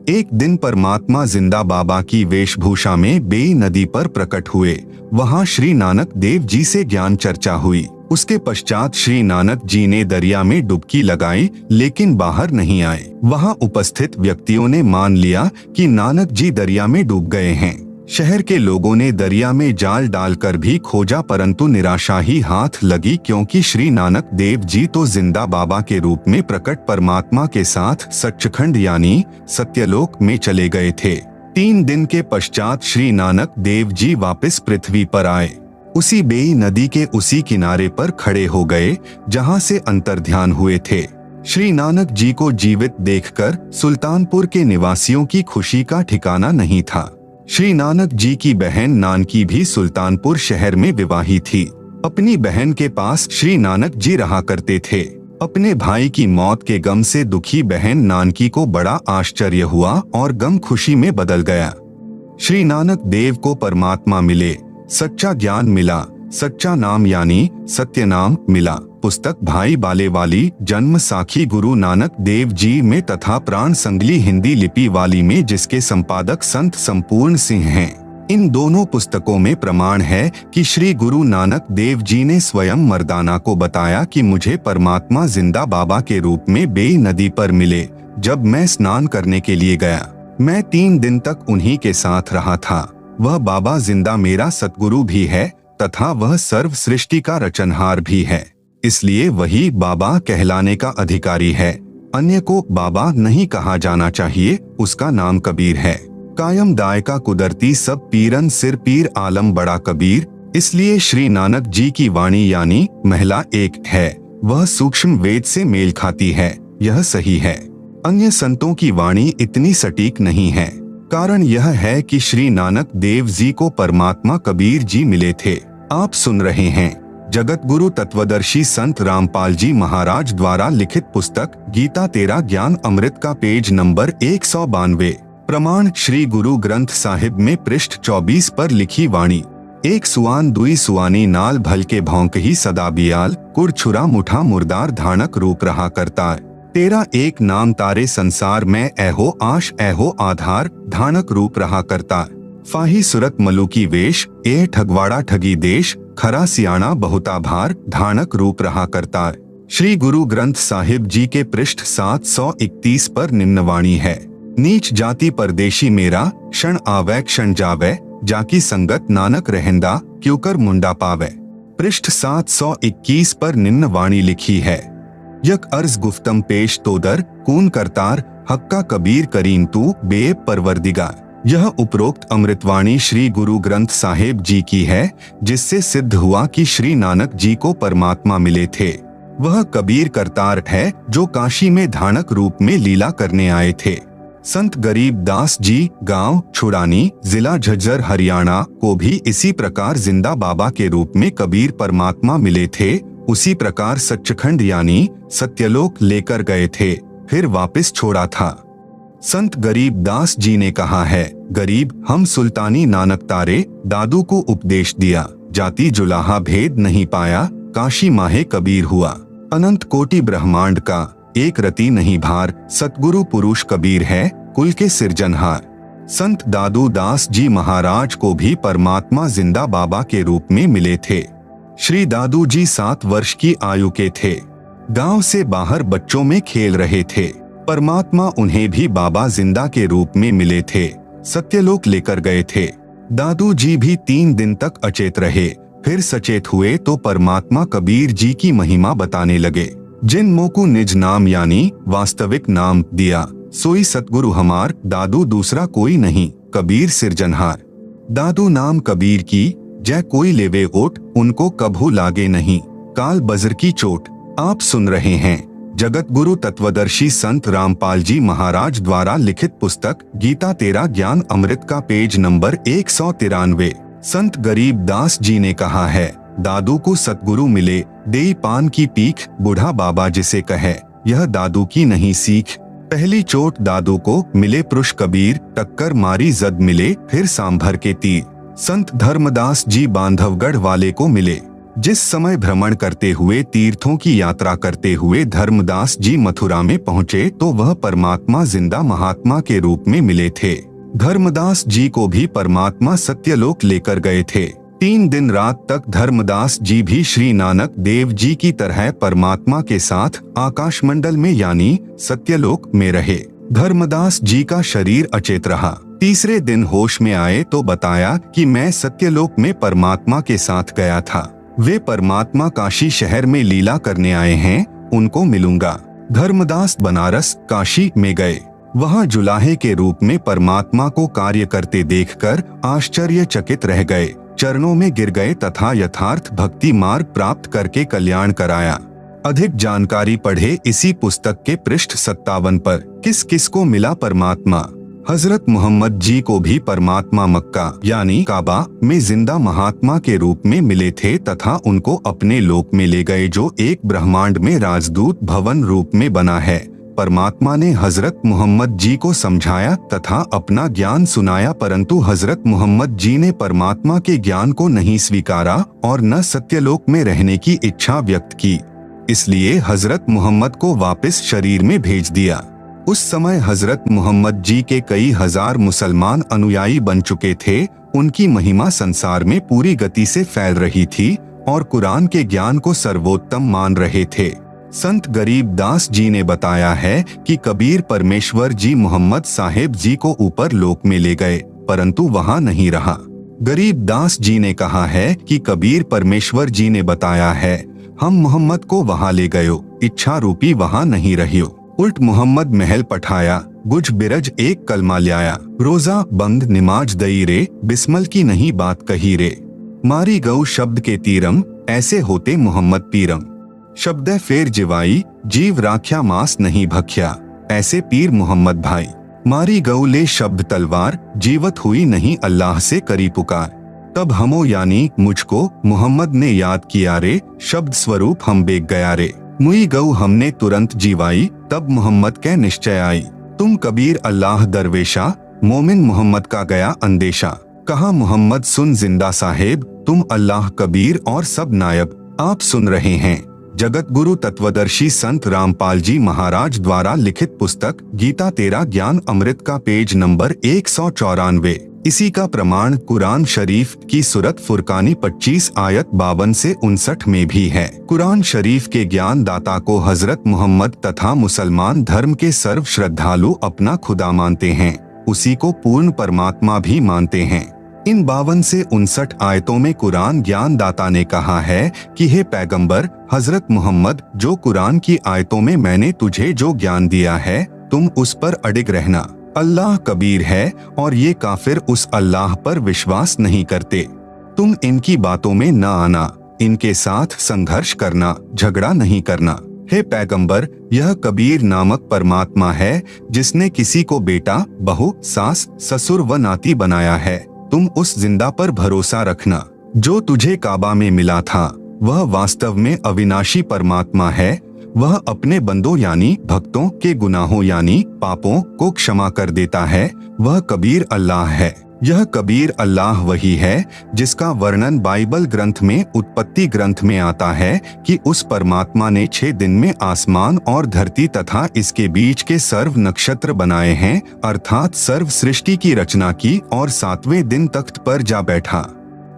एक दिन परमात्मा जिंदा बाबा की वेशभूषा में बेई नदी पर प्रकट हुए। वहां श्री नानक देव जी से ज्ञान चर्चा हुई। उसके पश्चात श्री नानक जी ने दरिया में डुबकी लगाई, लेकिन बाहर नहीं आए। वहां उपस्थित व्यक्तियों ने मान लिया कि नानक जी दरिया में डूब गए हैं। शहर के लोगों ने दरिया में जाल डालकर भी खोजा, परंतु निराशा ही हाथ लगी, क्योंकि श्री नानक देव जी तो जिंदा बाबा के रूप में प्रकट परमात्मा के साथ सच्चखंड यानी सत्यलोक में चले गए थे। 3 दिन के पश्चात श्री नानक देव जी वापस पृथ्वी पर आए। उसी बेई नदी के उसी किनारे पर खड़े हो गए जहां से अंतर्ध्यान हुए थे। श्री नानक जी को जीवित देखकर सुल्तानपुर के निवासियों की खुशी का ठिकाना नहीं था। श्री नानक जी की बहन नानकी भी सुल्तानपुर शहर में विवाही थी। अपनी बहन के पास श्री नानक जी रहा करते थे। अपने भाई की मौत के गम से दुखी बहन नानकी को बड़ा आश्चर्य हुआ और गम खुशी में बदल गया। श्री नानक देव को परमात्मा मिले, सच्चा ज्ञान मिला, सच्चा नाम यानी सत्य नाम मिला। पुस्तक भाई बालेवाली जन्म साखी गुरु नानक देव जी में तथा प्राण संगली हिंदी लिपि वाली में, जिसके संपादक संत संपूर्ण सिंह हैं। इन दोनों पुस्तकों में प्रमाण है कि श्री गुरु नानक देव जी ने स्वयं मर्दाना को बताया कि मुझे परमात्मा जिंदा बाबा के रूप में बेई नदी पर मिले। जब मैं स्नान करने के लिए गया, मैं 3 दिन तक उन्हीं के साथ रहा था। वह बाबा जिंदा मेरा सतगुरु भी है तथा वह सर्व सृष्टि का रचनहार भी है, इसलिए वही बाबा कहलाने का अधिकारी है। अन्य को बाबा नहीं कहा जाना चाहिए, उसका नाम कबीर है। कायम दायका कुदरती सब पीरन सिर पीर आलम बड़ा कबीर। इसलिए श्री नानक जी की वाणी यानी महिला एक है, वह सूक्ष्म वेद से मेल खाती है, यह सही है। अन्य संतों की वाणी इतनी सटीक नहीं है। कारण यह है कि श्री नानक देव जी को परमात्मा कबीर जी मिले थे। आप सुन रहे हैं जगत गुरु तत्वदर्शी संत रामपाल जी महाराज द्वारा लिखित पुस्तक गीता तेरा ज्ञान अमृत का पेज नंबर 192। प्रमाण श्री गुरु ग्रंथ साहिब में पृष्ठ 24 पर लिखी वाणी। एक सुआन दुई सुआनी नाल भल के भौंक ही सदा बियाल, कुड़ छुरा मुठा मुर्दार धानक रूप रहा करता। तेरा एक नाम तारे संसार में ऐहो आश ऐहो आधार, धानक रूप रहा करता। फाही सुरत मलुकी वेश, ए ठगवाड़ा ठगी देश, खरा सियाणा बहुता भार, धानक रूप रहा करता। श्री गुरु ग्रंथ साहिब जी के पृष्ठ 731 पर निम्नवाणी है। नीच जाति परदेशी मेरा, क्षण आवे क्षण जावे, जाकी संगत नानक रहंदा, क्योकर मुंडा पावे। पृष्ठ 721 पर निम्नवाणी लिखी है। यक अर्ज गुफ्तम पेश तोदर, कून करतार, हक्का कबीर करीन तू बे परवरदिगार। यह उपरोक्त अमृतवाणी श्री गुरु ग्रंथ साहिब जी की है, जिससे सिद्ध हुआ कि श्री नानक जी को परमात्मा मिले थे। वह कबीर करतार है जो काशी में धानक रूप में लीला करने आए थे। संत गरीब दास जी गांव छुड़ानी जिला झज्जर हरियाणा को भी इसी प्रकार जिंदा बाबा के रूप में कबीर परमात्मा मिले थे। उसी प्रकार सच्चखंड यानी सत्यलोक लेकर गए थे, फिर वापस छोड़ा था। संत गरीब दास जी ने कहा है, गरीब हम सुल्तानी नानक तारे, दादू को उपदेश दिया, जाति जुलाहा भेद नहीं पाया, काशी माहे कबीर हुआ। अनंत कोटि ब्रह्मांड का एक रति नहीं भार, सतगुरु पुरुष कबीर है कुल के सिरजनहार। संत दादू दास जी महाराज को भी परमात्मा जिंदा बाबा के रूप में मिले थे। श्री दादू जी 7 वर्ष की आयु के थे। गांव से बाहर बच्चों में खेल रहे थे। परमात्मा उन्हें भी बाबा जिंदा के रूप में मिले थे, सत्यलोक लेकर गए थे। दादू जी भी 3 दिन तक अचेत रहे, फिर सचेत हुए तो परमात्मा कबीर जी की महिमा बताने लगे। जिन मोकू निज नाम यानी वास्तविक नाम दिया, सोई सतगुरु हमार, दादू दूसरा कोई नहीं, कबीर सिरजनहार। दादू नाम कबीर की, जय कोई लेवे ओट, उनको कभू लागे नहीं, काल बजर की चोट। आप सुन रहे हैं जगत गुरु तत्वदर्शी संत रामपाल जी महाराज द्वारा लिखित पुस्तक गीता तेरा ज्ञान अमृत का पेज नंबर 193। संत गरीब दास जी ने कहा है, दादू को सतगुरु मिले, देई पान की पीख, बूढ़ा बाबा जिसे कहे, यह दादू की नहीं सीख। पहली चोट दादू को मिले पुरुष कबीर, टक्कर मारी जद मिले, फिर सांभर के तीर। संत धर्मदास जी बांधवगढ़ वाले को मिले। जिस समय भ्रमण करते हुए तीर्थों की यात्रा करते हुए धर्मदास जी मथुरा में पहुँचे तो वह परमात्मा जिंदा महात्मा के रूप में मिले थे। धर्मदास जी को भी परमात्मा सत्यलोक लेकर गए थे। 3 दिन रात तक धर्मदास जी भी श्री नानक देव जी की तरह परमात्मा के साथ आकाशमंडल में यानी सत्यलोक में रहे। धर्मदास जी का शरीर अचेत रहा। तीसरे दिन होश में आए तो बताया कि मैं सत्यलोक में परमात्मा के साथ गया था। वे परमात्मा काशी शहर में लीला करने आए हैं, उनको मिलूंगा। धर्मदास बनारस काशी में गए। वहां जुलाहे के रूप में परमात्मा को कार्य करते देखकर आश्चर्यचकित रह गए, चरणों में गिर गए तथा यथार्थ भक्ति मार्ग प्राप्त करके कल्याण कराया। अधिक जानकारी पढ़े इसी पुस्तक के पृष्ठ 57 पर। किस किस को मिला परमात्मा? हजरत मोहम्मद जी को भी परमात्मा मक्का यानी काबा में जिंदा महात्मा के रूप में मिले थे तथा उनको अपने लोक में ले गए जो एक ब्रह्मांड में राजदूत भवन रूप में बना है। परमात्मा ने हजरत मोहम्मद जी को समझाया तथा अपना ज्ञान सुनाया, परंतु हजरत मोहम्मद जी ने परमात्मा के ज्ञान को नहीं स्वीकारा और न सत्यलोक में रहने की इच्छा व्यक्त की। इसलिए हजरत मोहम्मद को वापस शरीर में भेज दिया। उस समय हजरत मोहम्मद जी के कई हजार मुसलमान अनुयायी बन चुके थे। उनकी महिमा संसार में पूरी गति से फैल रही थी और कुरान के ज्ञान को सर्वोत्तम मान रहे थे। संत गरीब दास जी ने बताया है कि कबीर परमेश्वर जी मोहम्मद साहेब जी को ऊपर लोक में ले गए, परंतु वहां नहीं रहा। गरीब दास जी ने कहा है कि कबीर परमेश्वर जी ने बताया है, हम मोहम्मद को वहां ले गयो, इच्छा रूपी वहां नहीं रहियो। उल्ट मोहम्मद महल पठाया, गुज बिरज एक कलमा ल्याया, रोजा बंद निमाज दई रे, बिस्मल की नहीं बात कही रे। मारी गऊ शब्द के तीरम, ऐसे होते मोहम्मद पीरम। शब्द फेर जिवाई, जीव राख्या मास नहीं भख्या, ऐसे पीर मोहम्मद भाई। मारी गऊ ले शब्द तलवार, जीवत हुई नहीं अल्लाह से करी पुकार। तब हमो यानी मुझको मोहम्मद ने याद किया रे, शब्द स्वरूप हम बेग गया रे। मुई गऊ हमने तुरंत जीवाई, तब मोहम्मद के निश्चय आई। तुम कबीर अल्लाह दरवेशा, मोमिन मोहम्मद का गया अंदेशा। कहा मोहम्मद सुन जिंदा साहेब, तुम अल्लाह कबीर और सब नायब। आप सुन रहे हैं जगत गुरु तत्वदर्शी संत रामपाल जी महाराज द्वारा लिखित पुस्तक गीता तेरा ज्ञान अमृत का पेज नंबर 194। इसी का प्रमाण कुरान शरीफ की सूरत फुरकानी 25 आयत 52 से 59 में भी है। कुरान शरीफ के ज्ञान दाता को हजरत मोहम्मद तथा मुसलमान धर्म के सर्व श्रद्धालु अपना खुदा मानते हैं, उसी को पूर्ण परमात्मा भी मानते हैं। इन 52 से 59 आयतों में कुरान ज्ञान दाता ने कहा है कि हे पैगंबर हजरत मोहम्मद, जो कुरान की आयतों में मैंने तुझे जो ज्ञान दिया है, तुम उस पर अडिग रहना। अल्लाह कबीर है और ये काफिर उस अल्लाह पर विश्वास नहीं करते। तुम इनकी बातों में न आना, इनके साथ संघर्ष करना, झगड़ा नहीं करना। हे पैगंबर, यह कबीर नामक परमात्मा है जिसने किसी को बेटा, बहू, सास, ससुर व नाती बनाया है। तुम उस जिंदा पर भरोसा रखना जो तुझे काबा में मिला था। वह वास्तव में अविनाशी परमात्मा है। वह अपने बंदों यानी भक्तों के गुनाहों यानी पापों को क्षमा कर देता है। वह कबीर अल्लाह है। यह कबीर अल्लाह वही है जिसका वर्णन बाइबल ग्रंथ में उत्पत्ति ग्रंथ में आता है कि उस परमात्मा ने 6 दिन में आसमान और धरती तथा इसके बीच के सर्व नक्षत्र बनाए हैं, अर्थात सर्व सृष्टि की रचना की और 7वें दिन तख्त पर जा बैठा।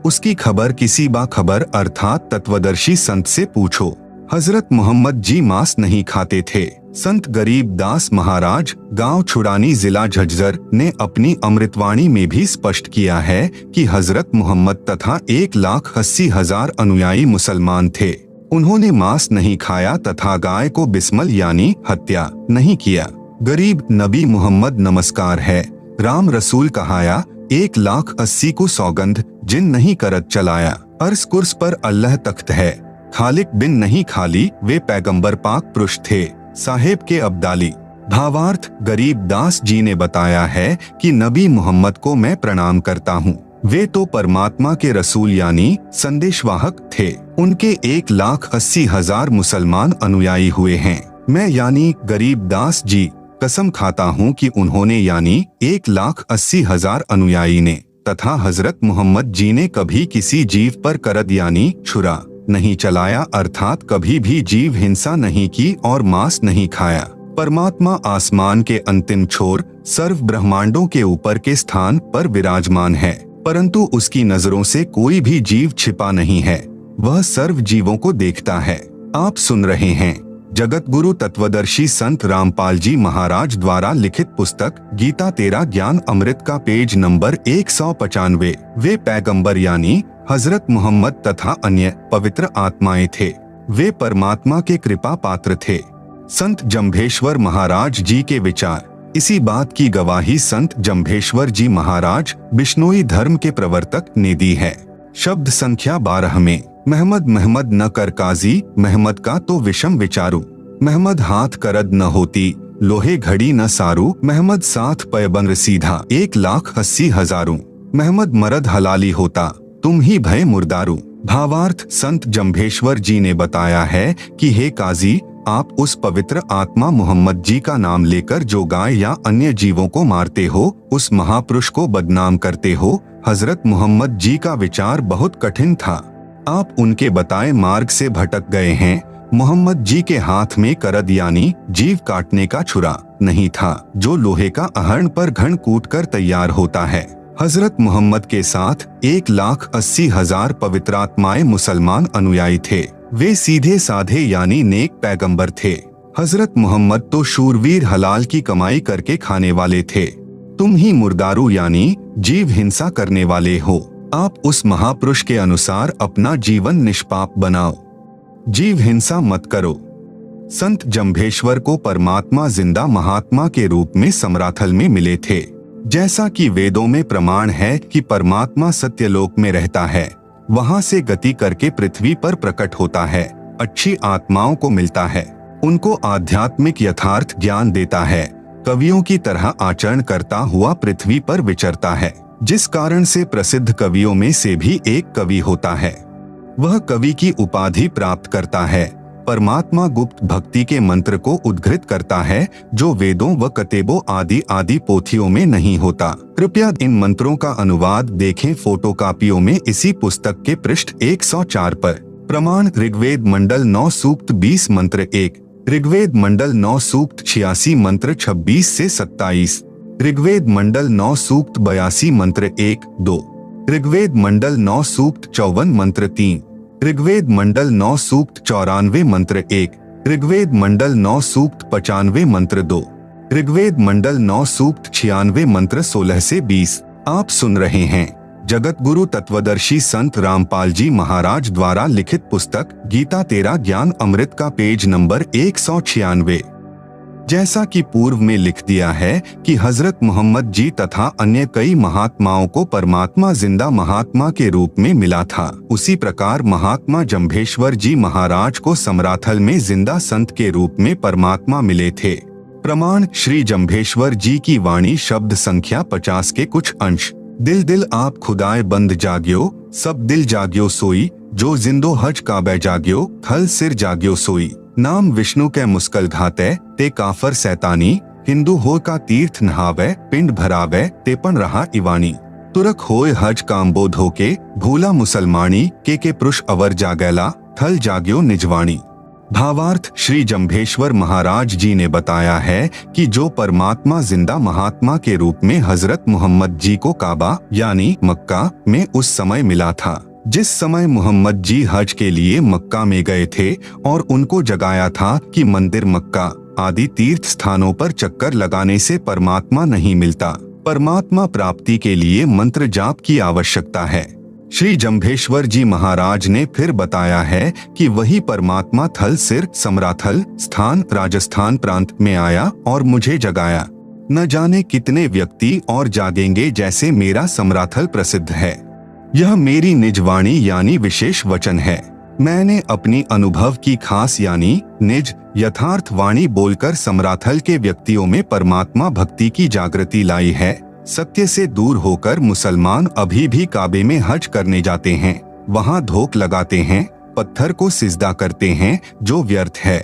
उसकी खबर किसी बाखबर अर्थात तत्वदर्शी संत से पूछो। हजरत मोहम्मद जी मांस नहीं खाते थे। संत गरीब दास महाराज गांव छुड़ानी जिला झज्जर ने अपनी अमृतवाणी में भी स्पष्ट किया है कि हजरत मोहम्मद तथा 1,80,000 अनुयायी मुसलमान थे। उन्होंने मांस नहीं खाया तथा गाय को बिस्मल यानी हत्या नहीं किया। गरीब नबी मोहम्मद नमस्कार है। राम रसूल कहाया 1,80,000 को सौगंध जिन नहीं करत चलाया। अर्श कुर्स पर अल्लाह तख्त है, खालिक बिन नहीं खाली वे पैगंबर पाक पुरुष थे, साहेब के अब्दाली। भावार्थ गरीब दास जी ने बताया है कि नबी मोहम्मद को मैं प्रणाम करता हूँ। वे तो परमात्मा के रसूल यानी संदेशवाहक थे। उनके 1,80,000 मुसलमान अनुयायी हुए हैं। मैं यानी गरीब दास जी कसम खाता हूँ कि उन्होंने यानी 1,80,000 अनुयायी ने तथा हजरत मोहम्मद जी ने कभी किसी जीव पर करद यानी छुरा नहीं चलाया, अर्थात कभी भी जीव हिंसा नहीं की और मांस नहीं खाया। परमात्मा आसमान के अंतिम छोर सर्व ब्रह्मांडों के ऊपर के स्थान पर विराजमान है, परंतु उसकी नजरों से कोई भी जीव छिपा नहीं है। वह सर्व जीवों को देखता है। आप सुन रहे हैं जगत गुरु तत्वदर्शी संत रामपाल जी महाराज द्वारा लिखित पुस्तक गीता तेरा ज्ञान अमृत का पेज नंबर 195। वे पैगंबर यानी हजरत मोहम्मद तथा अन्य पवित्र आत्माएं थे। वे परमात्मा के कृपा पात्र थे। संत जम्भेश्वर महाराज जी के विचार। इसी बात की गवाही संत जम्भेश्वर जी महाराज बिश्नोई धर्म के प्रवर्तक ने दी है। शब्द संख्या 12 में महमद न कर काजी, महमद का तो विषम विचारू, महमद हाथ करद न होती, लोहे घड़ी न सारू, महमद साथ पैबंद सीधा 1,80,000, महमद मरद हलाली होता, तुम ही भय मुर्दारू। भावार्थ, संत जम्भेश्वर जी ने बताया है कि हे काजी, आप उस पवित्र आत्मा मोहम्मद जी का नाम लेकर जो गाय या अन्य जीवों को मारते हो, उस महापुरुष को बदनाम करते हो। हजरत मोहम्मद जी का विचार बहुत कठिन था। आप उनके बताए मार्ग से भटक गए हैं। मोहम्मद जी के हाथ में करद यानी जीव काटने का छुरा नहीं था, जो लोहे का आहरण पर घन कूट कर तैयार होता है। हजरत मोहम्मद के साथ 1,80,000 पवित्रात्माएं मुसलमान अनुयायी थे। वे सीधे साधे यानी नेक पैगंबर थे। हजरत मोहम्मद तो शूरवीर हलाल की कमाई करके खाने वाले थे। तुम ही मुर्दारू यानी जीव हिंसा करने वाले हो। आप उस महापुरुष के अनुसार अपना जीवन निष्पाप बनाओ, जीव हिंसा मत करो। संत जम्भेश्वर को परमात्मा जिंदा महात्मा के रूप में समराथल में मिले थे। जैसा कि वेदों में प्रमाण है कि परमात्मा सत्यलोक में रहता है, वहां से गति करके पृथ्वी पर प्रकट होता है, अच्छी आत्माओं को मिलता है, उनको आध्यात्मिक यथार्थ ज्ञान देता है, कवियों की तरह आचरण करता हुआ पृथ्वी पर विचरता है, जिस कारण से प्रसिद्ध कवियों में से भी एक कवि होता है। वह कवि की उपाधि प्राप्त करता है। परमात्मा गुप्त भक्ति के मंत्र को उद्घृत करता है, जो वेदों व कतेबों आदि पोथियों में नहीं होता। कृपया इन मंत्रों का अनुवाद देखें फोटोकॉपियों में इसी पुस्तक के पृष्ठ 104 पर। प्रमाण: ऋग्वेद मंडल 9 सूक्त 20 मंत्र 1, ऋग्वेद मंडल 9 सूक्त 86 मंत्र 26 से 27, ऋग्वेद मंडल 9 सूक्त 82 मंत्र 1, 2, ऋग्वेद मंडल 9 सूक्त 54 मंत्र 3, ऋग्वेद मंडल 9 सूक्त 94 मंत्र 1, ऋग्वेद मंडल 9 सूक्त 95 मंत्र 2, ऋग्वेद मंडल 9 सूक्त 96 मंत्र 16 से 20। आप सुन रहे हैं जगत गुरु तत्वदर्शी संत रामपाल जी महाराज द्वारा लिखित पुस्तक गीता तेरा ज्ञान अमृत का पेज नंबर 196। जैसा कि पूर्व में लिख दिया है कि हजरत मोहम्मद जी तथा अन्य कई महात्माओं को परमात्मा जिंदा महात्मा के रूप में मिला था, उसी प्रकार महात्मा जम्भेश्वर जी महाराज को समराथल में जिंदा संत के रूप में परमात्मा मिले थे। प्रमाण: श्री जम्भेश्वर जी की वाणी शब्द संख्या 50 के कुछ अंश। दिल दिल आप खुदाए बंद जाग्यो, सब दिल जाग्यो सोई, जो जिंदो हज काबे जाग्यो, थल सिर जाग्यो सोई। नाम विष्णु के मुस्कल घाते, ते काफर सैतानी, हिंदू हो का तीर्थ नहावे, पिंड भरावे, ते पण रहा इवानी। तुरक होए हज काम्बोध होके, भूला मुसलमानी, के पुरुष अवर जागैला, थल जाग्यो निजवाणी। भावार्थ: श्री जम्भेश्वर महाराज जी ने बताया है कि जो परमात्मा जिंदा महात्मा के रूप में हजरत मोहम्मद जी को काबा यानी मक्का में उस समय मिला था, जिस समय मोहम्मद जी हज के लिए मक्का में गए थे, और उनको जगाया था कि मंदिर, मक्का आदि तीर्थ स्थानों पर चक्कर लगाने से परमात्मा नहीं मिलता, परमात्मा प्राप्ति के लिए मंत्र जाप की आवश्यकता है। श्री जम्भेश्वर जी महाराज ने फिर बताया है कि वही परमात्मा थल सिर समराथल स्थान राजस्थान प्रांत में आया और मुझे जगाया। न जाने कितने व्यक्ति और जागेंगे जैसे मेरा समराथल प्रसिद्ध है। यह मेरी निजवाणी यानी विशेष वचन है। मैंने अपनी अनुभव की खास यानी निज यथार्थ वाणी बोलकर समराथल के व्यक्तियों में परमात्मा भक्ति की जागृति लाई है। सत्य से दूर होकर मुसलमान अभी भी काबे में हज करने जाते हैं, वहां धोख लगाते हैं, पत्थर को सिजदा करते हैं, जो व्यर्थ है।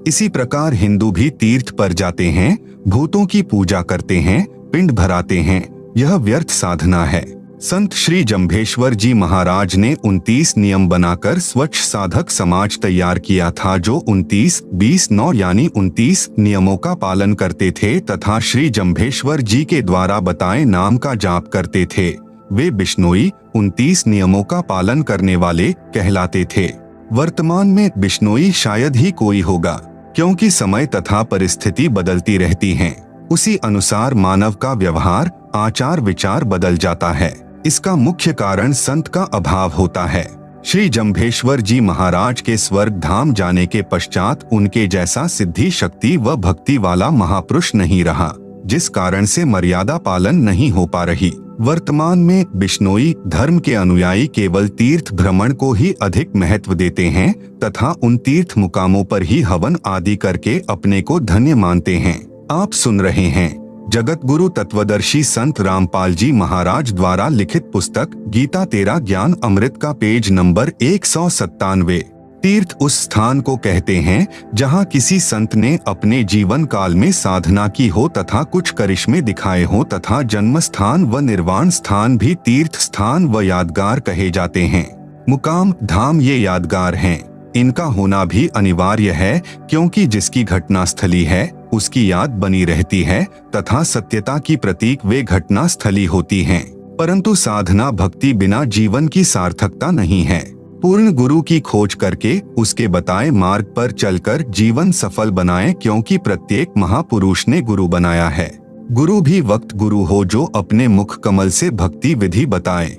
इसी प्रकार हिंदू भी तीर्थ पर जाते हैं, भूतों की पूजा करते हैं, पिंड भराते हैं, यह व्यर्थ साधना है। संत श्री जम्भेश्वर जी महाराज ने 29 नियम बनाकर स्वच्छ साधक समाज तैयार किया था, जो 29-20-9 यानी 29 नियमों का पालन करते थे तथा श्री जम्भेश्वर जी के द्वारा बताए नाम का जाप करते थे। वे बिश्नोई 29 नियमों का पालन करने वाले कहलाते थे। वर्तमान में बिश्नोई शायद ही कोई होगा, क्योंकि समय तथा परिस्थिति बदलती रहती हैं। उसी अनुसार मानव का व्यवहार, आचार विचार बदल जाता है। इसका मुख्य कारण संत का अभाव होता है। श्री जम्भेश्वर जी महाराज के स्वर्ग धाम जाने के पश्चात उनके जैसा सिद्धि शक्ति व भक्ति वाला महापुरुष नहीं रहा, जिस कारण से मर्यादा पालन नहीं हो पा रही। वर्तमान में बिश्नोई धर्म के अनुयायी केवल तीर्थ भ्रमण को ही अधिक महत्व देते हैं तथा उन तीर्थ मुकामों पर ही हवन आदि करके अपने को धन्य मानते हैं। आप सुन रहे हैं जगत गुरु तत्वदर्शी संत रामपाल जी महाराज द्वारा लिखित पुस्तक गीता तेरा ज्ञान अमृत का पेज नंबर 197। तीर्थ उस स्थान को कहते हैं जहां किसी संत ने अपने जीवन काल में साधना की हो तथा कुछ करिश्मे दिखाए हो, तथा जन्म स्थान व निर्वाण स्थान भी तीर्थ स्थान व यादगार कहे जाते हैं। मुकाम धाम ये यादगार हैं। इनका होना भी अनिवार्य है, क्योंकि जिसकी घटना स्थली है उसकी याद बनी रहती है तथा सत्यता की प्रतीक वे घटना स्थली होती हैं। परंतु साधना भक्ति बिना जीवन की सार्थकता नहीं है। पूर्ण गुरु की खोज करके उसके बताए मार्ग पर चलकर जीवन सफल बनाएं, क्योंकि प्रत्येक महापुरुष ने गुरु बनाया है। गुरु भी वक्त गुरु हो जो अपने मुख कमल से भक्ति विधि बताए।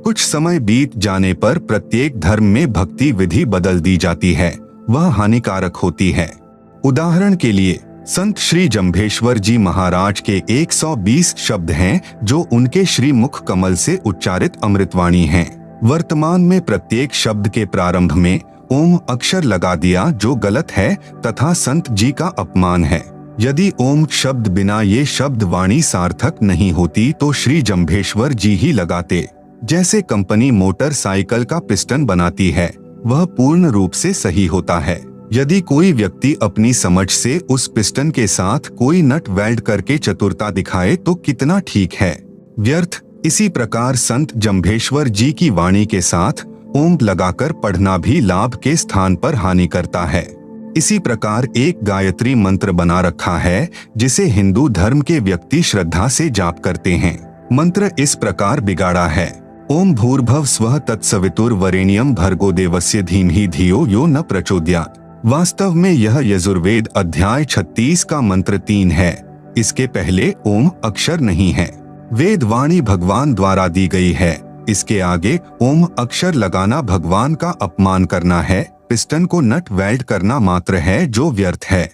कुछ समय बीत जाने पर प्रत्येक धर्म में भक्ति विधि बदल दी जाती है, वह हानिकारक होती है। उदाहरण के लिए संत श्री जम्भेश्वर जी महाराज के 120 शब्द हैं जो उनके श्री मुख कमल से उच्चारित अमृतवाणी हैं। वर्तमान में प्रत्येक शब्द के प्रारंभ में ओम अक्षर लगा दिया, जो गलत है तथा संत जी का अपमान है। यदि ओम शब्द बिना ये शब्द वाणी सार्थक नहीं होती तो श्री जम्भेश्वर जी ही लगाते। जैसे कंपनी मोटरसाइकिल का पिस्टन बनाती है, वह पूर्ण रूप से सही होता है। यदि कोई व्यक्ति अपनी समझ से उस पिस्टन के साथ कोई नट वेल्ड करके चतुरता दिखाए तो कितना ठीक है, व्यर्थ। इसी प्रकार संत जम्भेश्वर जी की वाणी के साथ ओम लगाकर पढ़ना भी लाभ के स्थान पर हानि करता है। इसी प्रकार एक गायत्री मंत्र बना रखा है जिसे हिंदू धर्म के व्यक्ति श्रद्धा से जाप करते हैं। मंत्र इस प्रकार बिगाड़ा है, ओम भूर्भुवः स्वः तत्सवितुर्वरेण्यं भर्गो देवस्य धीमहि धियो यो न प्रचोदयात्। वास्तव में यह यजुर्वेद अध्याय 36 का मंत्र 3 है। इसके पहले ओम अक्षर नहीं है। वेद वाणी भगवान द्वारा दी गई है, इसके आगे ओम अक्षर लगाना भगवान का अपमान करना है। पिस्टन को नट वेल्ड करना मात्र है जो व्यर्थ है।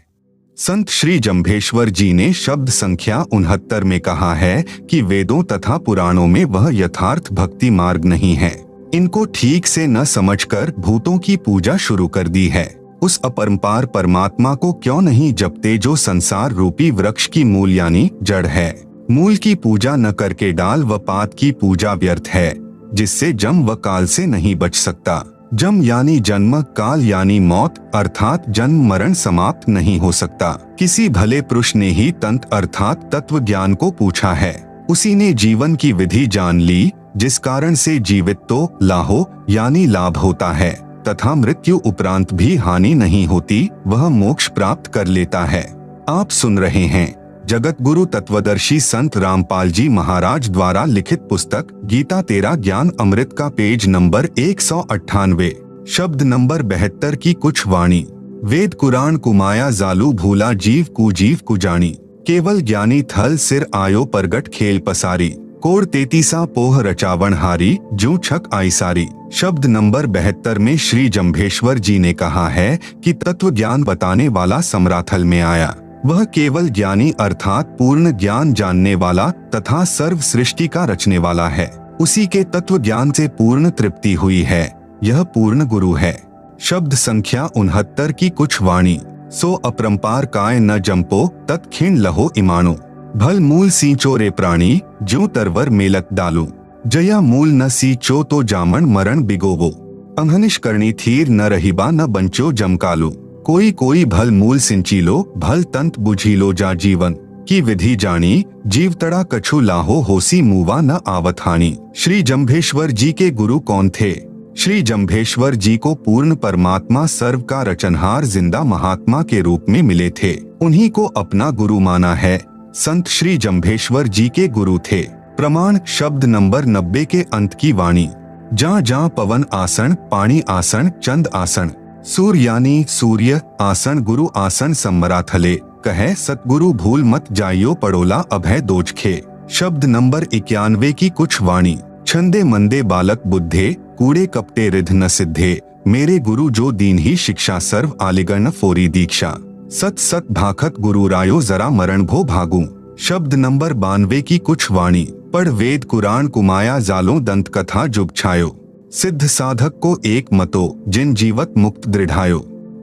संत श्री जम्भेश्वर जी ने शब्द संख्या 69 में कहा है कि वेदों तथा पुराणों में वह यथार्थ भक्ति मार्ग नहीं है। इनको ठीक से न समझकर भूतों की पूजा शुरू कर दी है। उस अपरंपार परमात्मा को क्यों नहीं जपते जो संसार रूपी वृक्ष की मूल यानी जड़ है। मूल की पूजा न करके डाल व पात की पूजा व्यर्थ है, जिससे जम व काल से नहीं बच सकता। जम यानी जन्म, काल यानी मौत, अर्थात जन्म मरण समाप्त नहीं हो सकता। किसी भले पुरुष ने ही तंत्र अर्थात तत्व ज्ञान को पूछा है। उसी ने जीवन की विधि जान ली, जिस कारण से जीवित तो लाहो यानी लाभ होता है तथा मृत्यु उपरांत भी हानि नहीं होती, वह मोक्ष प्राप्त कर लेता है। आप सुन रहे हैं जगत गुरु तत्वदर्शी संत रामपाल जी महाराज द्वारा लिखित पुस्तक गीता तेरा ज्ञान अमृत का पेज नंबर 198, शब्द नंबर 72 की कुछ वाणी। वेद कुरान कुमाया जालू भूला जीव कु जानी, केवल ज्ञानी थल सिर आयो परगट खेल पसारी, कोड़ 33 पोह रचावण हारी जू छक आई सारी। शब्द नंबर 72 में श्री जम्भेश्वर जी ने कहा है कि तत्व ज्ञान बताने वाला समराथल में आया। वह केवल ज्ञानी अर्थात पूर्ण ज्ञान जानने वाला तथा सर्व सृष्टि का रचने वाला है। उसी के तत्व ज्ञान से पूर्ण तृप्ति हुई है, यह पूर्ण गुरु है। शब्द संख्या 69 की कुछ वाणी। सो अपरंपार काय न जंपो तत् खिण लहो इमानो, भल मूल सींचो रे प्राणी ज्यों तरवर मेलक डालू, जया मूल न सींचो तो जामन मरण बिगोवो, अंहनिश करनी थीर न रहीबा न बंचो जमकालू, कोई कोई भल मूल सिंची लो भल तंत बुझी लो जा जीवन की विधि जानी, जीव तड़ा कछु लाहो होसी मुवा न आवत हानि। श्री जम्भेश्वर जी के गुरु कौन थे? श्री जम्भेश्वर जी को पूर्ण परमात्मा सर्व का रचनहार जिंदा महात्मा के रूप में मिले थे। उन्हीं को अपना गुरु माना है। संत श्री जम्भेश्वर जी के गुरु थे। प्रमाण शब्द नंबर 90 के अंत की वाणी। जहाँ जहाँ पवन आसन, पानी आसन, चंद आसन, सूर्य यानी सूर्य आसन गुरु आसन सम्मराथले कहे सतगुरु भूल मत जाइयो पड़ोला अभय दोजखे। शब्द नंबर 91 की कुछ वाणी। छंदे मंदे बालक बुद्धे कूड़े कपटे रिध न सिद्धे मेरे गुरु जो दीन ही शिक्षा सर्व आलिगण फोरी दीक्षा। सत सत भाखत गुरु रायो जरा मरण भो भागू। शब्द नंबर 92 की कुछ वाणी। पढ़ वेद कुरान कुमाया जालो दंत कथा जुग छायो। सिद्ध साधक को एक मतो जिन जीवत मुक्त दृढ़ायो।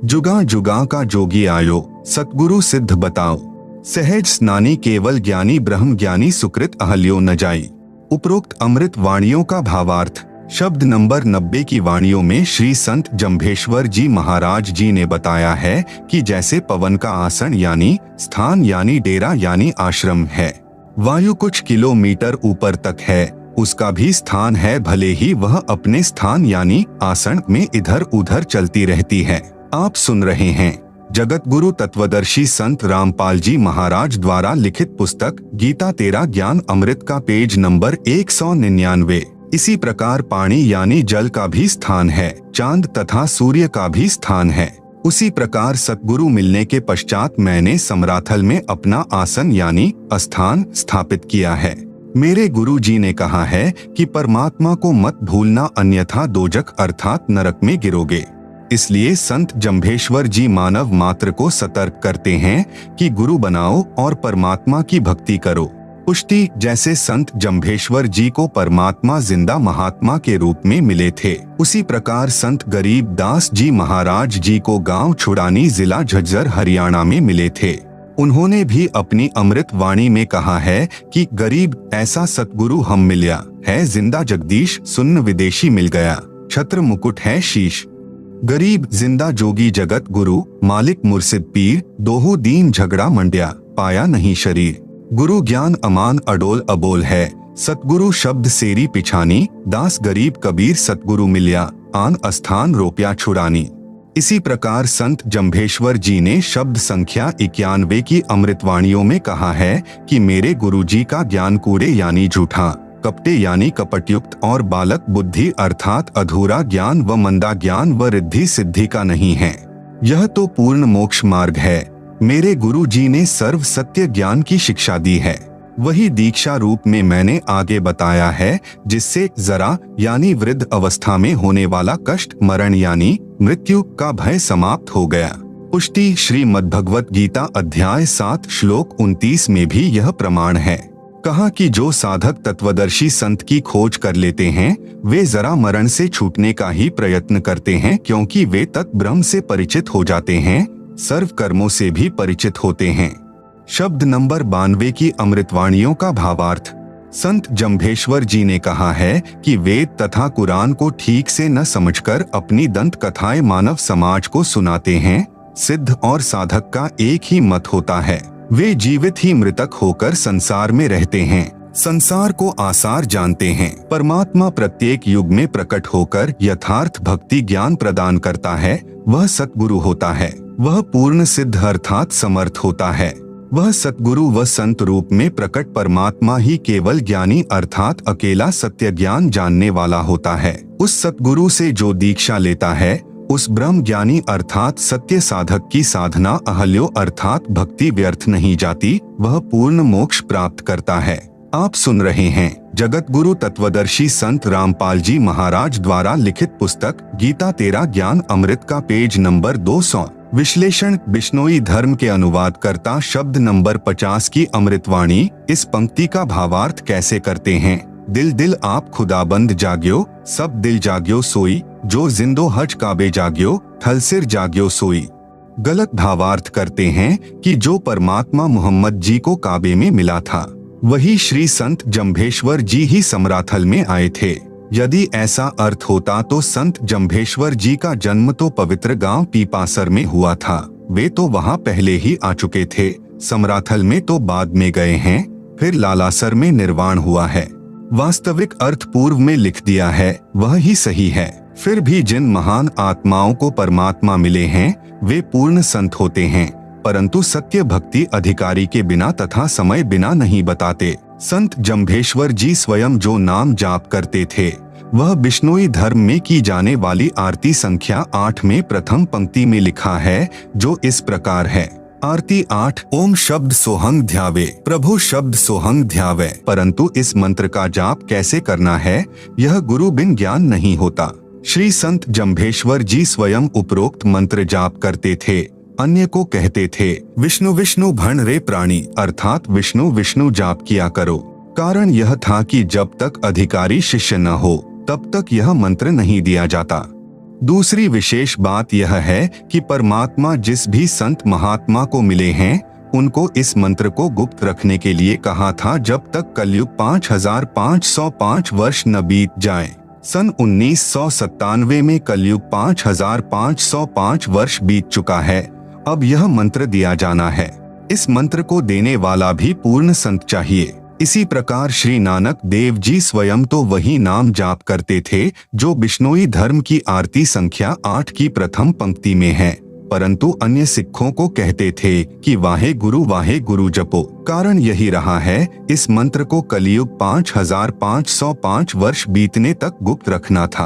जुगा जुगा का जोगी आयो सतगुरु सिद्ध बताओ। सहज स्नानी केवल ज्ञानी ब्रह्म ज्ञानी सुकृत अहल्यो न जाई। उपरोक्त अमृत वाणियों का भावार्थ। शब्द नंबर 90 की वाणियों में श्री संत जम्भेश्वर जी महाराज जी ने बताया है कि जैसे पवन का आसन यानी स्थान यानी डेरा यानी आश्रम है, वायु कुछ किलोमीटर ऊपर तक है, उसका भी स्थान है, भले ही वह अपने स्थान यानी आसन में इधर उधर चलती रहती है। आप सुन रहे हैं जगत गुरु तत्वदर्शी संत रामपाल जी महाराज द्वारा लिखित पुस्तक गीता तेरा ज्ञान अमृत का पेज नंबर 199। इसी प्रकार पानी यानी जल का भी स्थान है, चांद तथा सूर्य का भी स्थान है। उसी प्रकार सतगुरु मिलने के पश्चात मैंने समराथल में अपना आसन यानी स्थान स्थापित किया है। मेरे गुरु जी ने कहा है कि परमात्मा को मत भूलना अन्यथा दोजख अर्थात नरक में गिरोगे। इसलिए संत जम्भेश्वर जी मानव मात्र को सतर्क करते हैं कि गुरु बनाओ और परमात्मा की भक्ति करो। पुष्टि जैसे संत जम्भेश्वर जी को परमात्मा जिंदा महात्मा के रूप में मिले थे, उसी प्रकार संत गरीब दास जी महाराज जी को गांव छुड़ानी जिला झज्जर हरियाणा में मिले थे। उन्होंने भी अपनी अमृत वाणी में कहा है कि गरीब ऐसा सतगुरु हम मिल्या है, जिंदा जगदीश सुन्न विदेशी मिल गया, छत्र मुकुट है शीश। गरीब जिंदा जोगी जगत गुरु मालिक मुर्शिद पीर, दोहो दीन झगड़ा मंड्या पाया नहीं शरीर। गुरु ज्ञान अमान अडोल अबोल है, सतगुरु शब्द सेरी पिछानी, दास गरीब कबीर सतगुरु मिल्या आन अस्थान रोप्या छुड़ानी। इसी प्रकार संत जम्भेश्वर जी ने शब्द संख्या 91 की अमृतवाणियों में कहा है कि मेरे गुरु जी का ज्ञान कूड़े यानी झूठा, कपटे यानी कपटयुक्त और बालक बुद्धि अर्थात अधूरा ज्ञान व मंदा ज्ञान व रिद्धि सिद्धि का नहीं है। यह तो पूर्ण मोक्ष मार्ग है। मेरे गुरु जी ने सर्व सत्य ज्ञान की शिक्षा दी है, वही दीक्षा रूप में मैंने आगे बताया है, जिससे जरा यानी वृद्ध अवस्था में होने वाला कष्ट मरण यानी मृत्यु का भय समाप्त हो गया। पुष्टि श्रीमद्भगवत गीता अध्याय 7 श्लोक 29 में भी यह प्रमाण है। कहा कि जो साधक तत्वदर्शी संत की खोज कर लेते हैं वे जरा मरण से छूटने का ही प्रयत्न करते हैं, क्योंकि वे तत् ब्रह्म से परिचित हो जाते हैं, सर्व कर्मों से भी परिचित होते हैं। शब्द नंबर 92 की अमृतवाणियों का भावार्थ। संत जम्भेश्वर जी ने कहा है कि वेद तथा कुरान को ठीक से न समझकर अपनी दंत कथाएं मानव समाज को सुनाते हैं। सिद्ध और साधक का एक ही मत होता है, वे जीवित ही मृतक होकर संसार में रहते हैं, संसार को आसार जानते हैं। परमात्मा प्रत्येक युग में प्रकट होकर यथार्थ भक्ति ज्ञान प्रदान करता है, वह सतगुरु होता है। वह पूर्ण सिद्ध अर्थात समर्थ होता है। वह सतगुरु व संत रूप में प्रकट परमात्मा ही केवल ज्ञानी अर्थात अकेला सत्य ज्ञान जानने वाला होता है। उस सतगुरु से जो दीक्षा लेता है उस ब्रह्म ज्ञानी अर्थात सत्य साधक की साधना अहल्यो अर्थात भक्ति व्यर्थ नहीं जाती, वह पूर्ण मोक्ष प्राप्त करता है। आप सुन रहे हैं जगत गुरु तत्वदर्शी संत रामपाल जी महाराज द्वारा लिखित पुस्तक गीता तेरा ज्ञान अमृत का पेज नंबर 200। विश्लेषण बिश्नोई धर्म के अनुवादकर्ता शब्द नंबर 50 की अमृतवाणी। इस पंक्ति का भावार्थ कैसे करते हैं। दिल दिल आप खुदाबंद जाग्यो, सब दिल जाग्यो सोई, जो जिंदो हज काबे जाग्यो, थल सिर जाग्यो सोई। गलत भावार्थ करते हैं कि जो परमात्मा मोहम्मद जी को काबे में मिला था वही श्री संत जम्भेश्वर जी ही समराथल में आए थे। यदि ऐसा अर्थ होता तो संत जम्भेश्वर जी का जन्म तो पवित्र गांव पीपासर में हुआ था, वे तो वहां पहले ही आ चुके थे। समराथल में तो बाद में गए हैं, फिर लालासर में निर्वाण हुआ है। वास्तविक अर्थ पूर्व में लिख दिया है, वह ही सही है। फिर भी जिन महान आत्माओं को परमात्मा मिले हैं वे पूर्ण संत होते हैं, परंतु सत्य भक्ति अधिकारी के बिना तथा समय बिना नहीं बताते। संत जम्भेश्वर जी स्वयं जो नाम जाप करते थे वह बिश्नोई धर्म में की जाने वाली आरती संख्या 8 में प्रथम पंक्ति में लिखा है, जो इस प्रकार है। आरती 8। ओम शब्द सोहंग ध्यावे, प्रभु शब्द सोहंग ध्यावे। परंतु इस मंत्र का जाप कैसे करना है, यह गुरु बिन ज्ञान नहीं होता। श्री संत जम्भेश्वर जी स्वयं उपरोक्त मंत्र जाप करते थे। अन्य को कहते थे, विष्णु विष्णु भण रे प्राणी, अर्थात विष्णु विष्णु जाप किया करो। कारण यह था कि जब तक अधिकारी शिष्य न हो तब तक यह मंत्र नहीं दिया जाता। दूसरी विशेष बात यह है कि परमात्मा जिस भी संत महात्मा को मिले हैं, उनको इस मंत्र को गुप्त रखने के लिए कहा था, जब तक कलयुग 5505 वर्ष न बीत जाए। सन 1997 में कलयुग 5505 वर्ष बीत चुका है। अब यह मंत्र दिया जाना है। इस मंत्र को देने वाला भी पूर्ण संत चाहिए। इसी प्रकार श्री नानक देव जी स्वयं तो वही नाम जाप करते थे जो बिश्नोई धर्म की आरती संख्या 8 की प्रथम पंक्ति में है, परंतु अन्य सिखों को कहते थे कि वाहे गुरु जपो। कारण यही रहा है, इस मंत्र को कलयुग 5505 वर्ष बीतने तक गुप्त रखना था।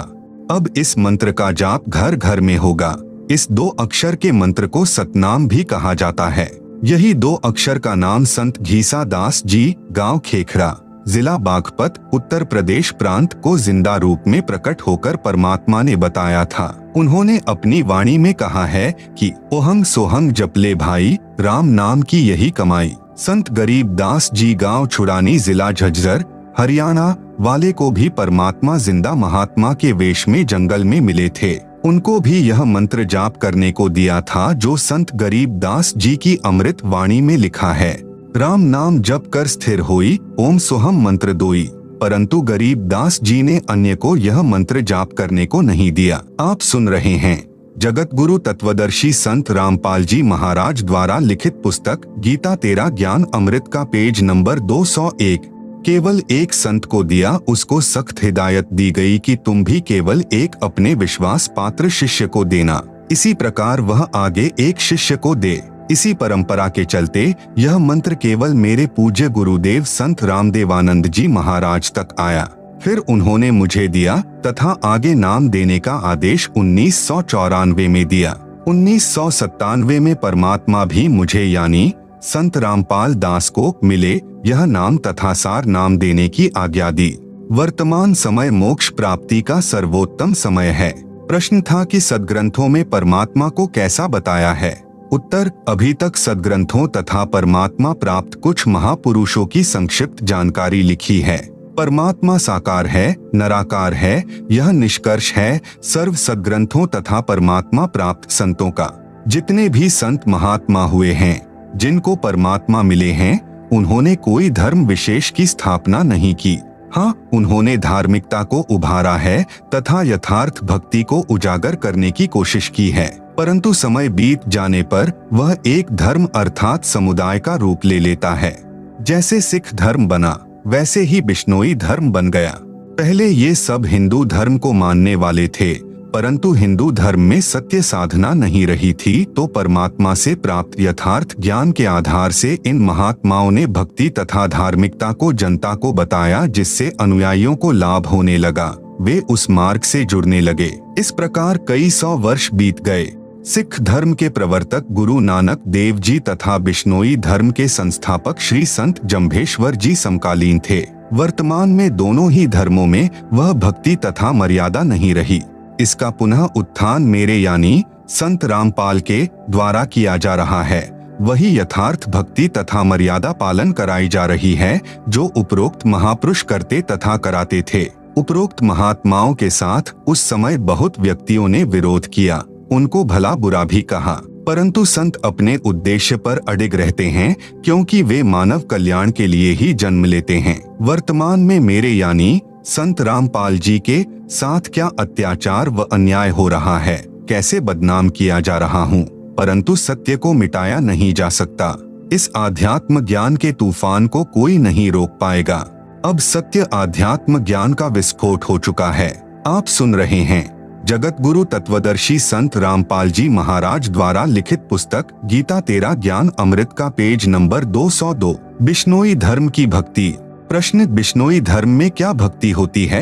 अब इस मंत्र का जाप घर घर में होगा। इस 2 अक्षर के मंत्र को सतनाम भी कहा जाता है। यही 2 अक्षर का नाम संत घीसा दास जी, गांव खेखड़ा, जिला बागपत, उत्तर प्रदेश प्रांत को जिंदा रूप में प्रकट होकर परमात्मा ने बताया था। उन्होंने अपनी वाणी में कहा है कि ओहंग सोहंग जपले भाई, राम नाम की यही कमाई। संत गरीब दास जी गांव छुड़ानी, जिला झज्जर, हरियाणा वाले को भी परमात्मा जिंदा महात्मा के वेश में जंगल में मिले थे। उनको भी यह मंत्र जाप करने को दिया था जो संत गरीब दास जी की अमृत वाणी में लिखा है। राम नाम जप कर स्थिर होई, ओम सोहम मंत्र दोई। परंतु गरीब दास जी ने अन्य को यह मंत्र जाप करने को नहीं दिया। आप सुन रहे हैं जगत गुरु तत्वदर्शी संत रामपाल जी महाराज द्वारा लिखित पुस्तक गीता तेरा ज्ञान अमृत का पेज नंबर 201। केवल एक संत को दिया, उसको सख्त हिदायत दी गई कि तुम भी केवल एक अपने विश्वास पात्र शिष्य को देना। इसी प्रकार वह आगे एक शिष्य को दे। इसी परंपरा के चलते यह मंत्र केवल मेरे पूज्य गुरुदेव संत रामदेवानंद जी महाराज तक आया। फिर उन्होंने मुझे दिया तथा आगे नाम देने का आदेश 1994 में दिया। 1997 में परमात्मा भी मुझे यानी संत रामपाल दास को मिले यह नाम तथा सार नाम देने की आज्ञा दी। वर्तमान समय मोक्ष प्राप्ति का सर्वोत्तम समय है। प्रश्न था कि सद्ग्रंथों में परमात्मा को कैसा बताया है। उत्तर, अभी तक सद्ग्रंथों तथा परमात्मा प्राप्त कुछ महापुरुषों की संक्षिप्त जानकारी लिखी है। परमात्मा साकार है, निराकार है, यह निष्कर्ष है सर्व सद्ग्रंथों तथा परमात्मा प्राप्त संतों का। जितने भी संत महात्मा हुए हैं, जिनको परमात्मा मिले हैं, उन्होंने कोई धर्म विशेष की स्थापना नहीं की। हाँ, उन्होंने धार्मिकता को उभारा है तथा यथार्थ भक्ति को उजागर करने की कोशिश की है, परंतु समय बीत जाने पर वह एक धर्म अर्थात समुदाय का रूप ले लेता है। जैसे सिख धर्म बना, वैसे ही बिश्नोई धर्म बन गया। पहले ये सब हिंदू धर्म को मानने वाले थे, परंतु हिंदू धर्म में सत्य साधना नहीं रही थी, तो परमात्मा से प्राप्त यथार्थ ज्ञान के आधार से इन महात्माओं ने भक्ति तथा धार्मिकता को जनता को बताया, जिससे अनुयायियों को लाभ होने लगा। वे उस मार्ग से जुड़ने लगे। इस प्रकार कई 100 वर्ष बीत गए। सिख धर्म के प्रवर्तक गुरु नानक देव जी तथा बिश्नोई धर्म के संस्थापक श्री संत जम्भेश्वर जी समकालीन थे। वर्तमान में दोनों ही धर्मों में वह भक्ति तथा मर्यादा नहीं रही। इसका पुनः उत्थान मेरे यानी संत रामपाल के द्वारा किया जा रहा है। वही यथार्थ भक्ति तथा मर्यादा पालन कराई जा रही है जो उपरोक्त महापुरुष करते तथा कराते थे। उपरोक्त महात्माओं के साथ उस समय बहुत व्यक्तियों ने विरोध किया, उनको भला बुरा भी कहा, परंतु संत अपने उद्देश्य पर अडिग रहते हैं, क्योंकि वे मानव कल्याण के लिए ही जन्म लेते हैं। वर्तमान में मेरे यानी संत रामपाल जी के साथ क्या अत्याचार व अन्याय हो रहा है, कैसे बदनाम किया जा रहा हूँ, परंतु सत्य को मिटाया नहीं जा सकता। इस आध्यात्म ज्ञान के तूफान को कोई नहीं रोक पाएगा। अब सत्य आध्यात्म ज्ञान का विस्फोट हो चुका है। आप सुन रहे हैं जगत गुरु तत्वदर्शी संत रामपाल जी महाराज द्वारा लिखित पुस्तक गीता तेरा ज्ञान अमृत का पेज नंबर 202। बिश्नोई धर्म की भक्ति। प्रश्न, बिश्नोई धर्म में क्या भक्ति होती है?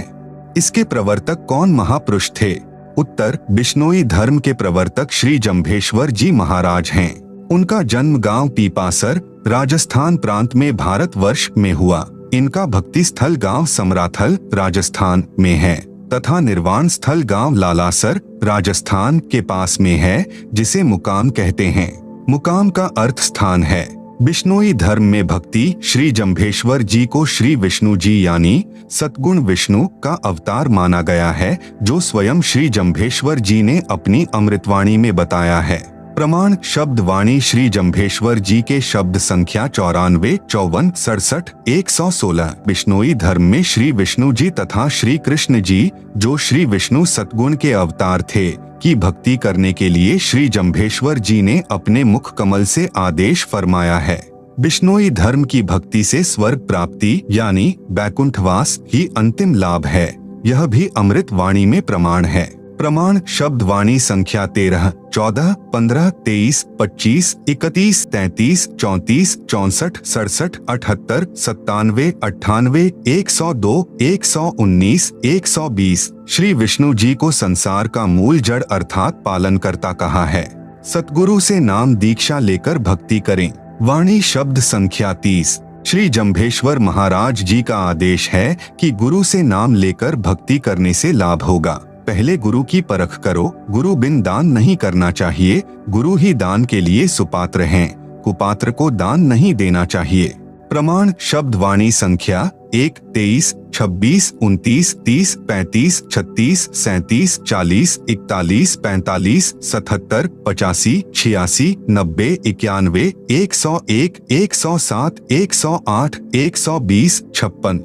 इसके प्रवर्तक कौन महापुरुष थे? उत्तर, बिश्नोई धर्म के प्रवर्तक श्री जम्भेश्वर जी महाराज हैं। उनका जन्म गांव पीपासर, राजस्थान प्रांत में भारतवर्ष में हुआ। इनका भक्ति स्थल गांव समराथल, राजस्थान में है तथा निर्वाण स्थल गांव लालासर, राजस्थान के पास में है, जिसे मुकाम कहते हैं। मुकाम का अर्थ स्थान है। बिश्नोई धर्म में भक्ति श्री जम्भेश्वर जी को श्री विष्णु जी यानी सतगुण विष्णु का अवतार माना गया है, जो स्वयं श्री जम्भेश्वर जी ने अपनी अमृतवाणी में बताया है। प्रमाण शब्द वाणी श्री जम्भेश्वर जी के शब्द संख्या 94, 54, 67, 116। बिश्नोई धर्म में श्री विष्णु जी तथा श्री कृष्ण जी, जो श्री विष्णु सतगुण के अवतार थे, की भक्ति करने के लिए श्री जम्भेश्वर जी ने अपने मुख कमल से आदेश फरमाया है। बिश्नोई धर्म की भक्ति से स्वर्ग प्राप्ति यानी बैकुंठवास ही अंतिम लाभ है। यह भी अमृत वाणी में प्रमाण है। प्रमाण शब्द वाणी संख्या 13, 14, 15, 23, 25, 31, 33, 34, 64, 67, 78, 97, 98, 102, 119, 120। श्री विष्णु जी को संसार का मूल जड़ अर्थात पालनकर्ता कहा है। सतगुरु से नाम दीक्षा लेकर भक्ति करें। वाणी शब्द संख्या 30। श्री जम्भेश्वर महाराज जी का आदेश है कि गुरु से नाम लेकर भक्ति करने से लाभ होगा। पहले गुरु की परख करो। गुरु बिन दान नहीं करना चाहिए। गुरु ही दान के लिए सुपात्र हैं। कुपात्र को दान नहीं देना चाहिए। प्रमाण शब्द वाणी संख्या 1, 23, 26, 29, 30, 35, 36, 37, 40, 41, 45, 77, 85, 86, 90, 91, 101, 107, 108, 120, 56।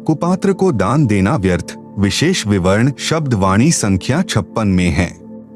कुपात्र को दान देना व्यर्थ। विशेष विवरण शब्द वाणी संख्या 56 में है,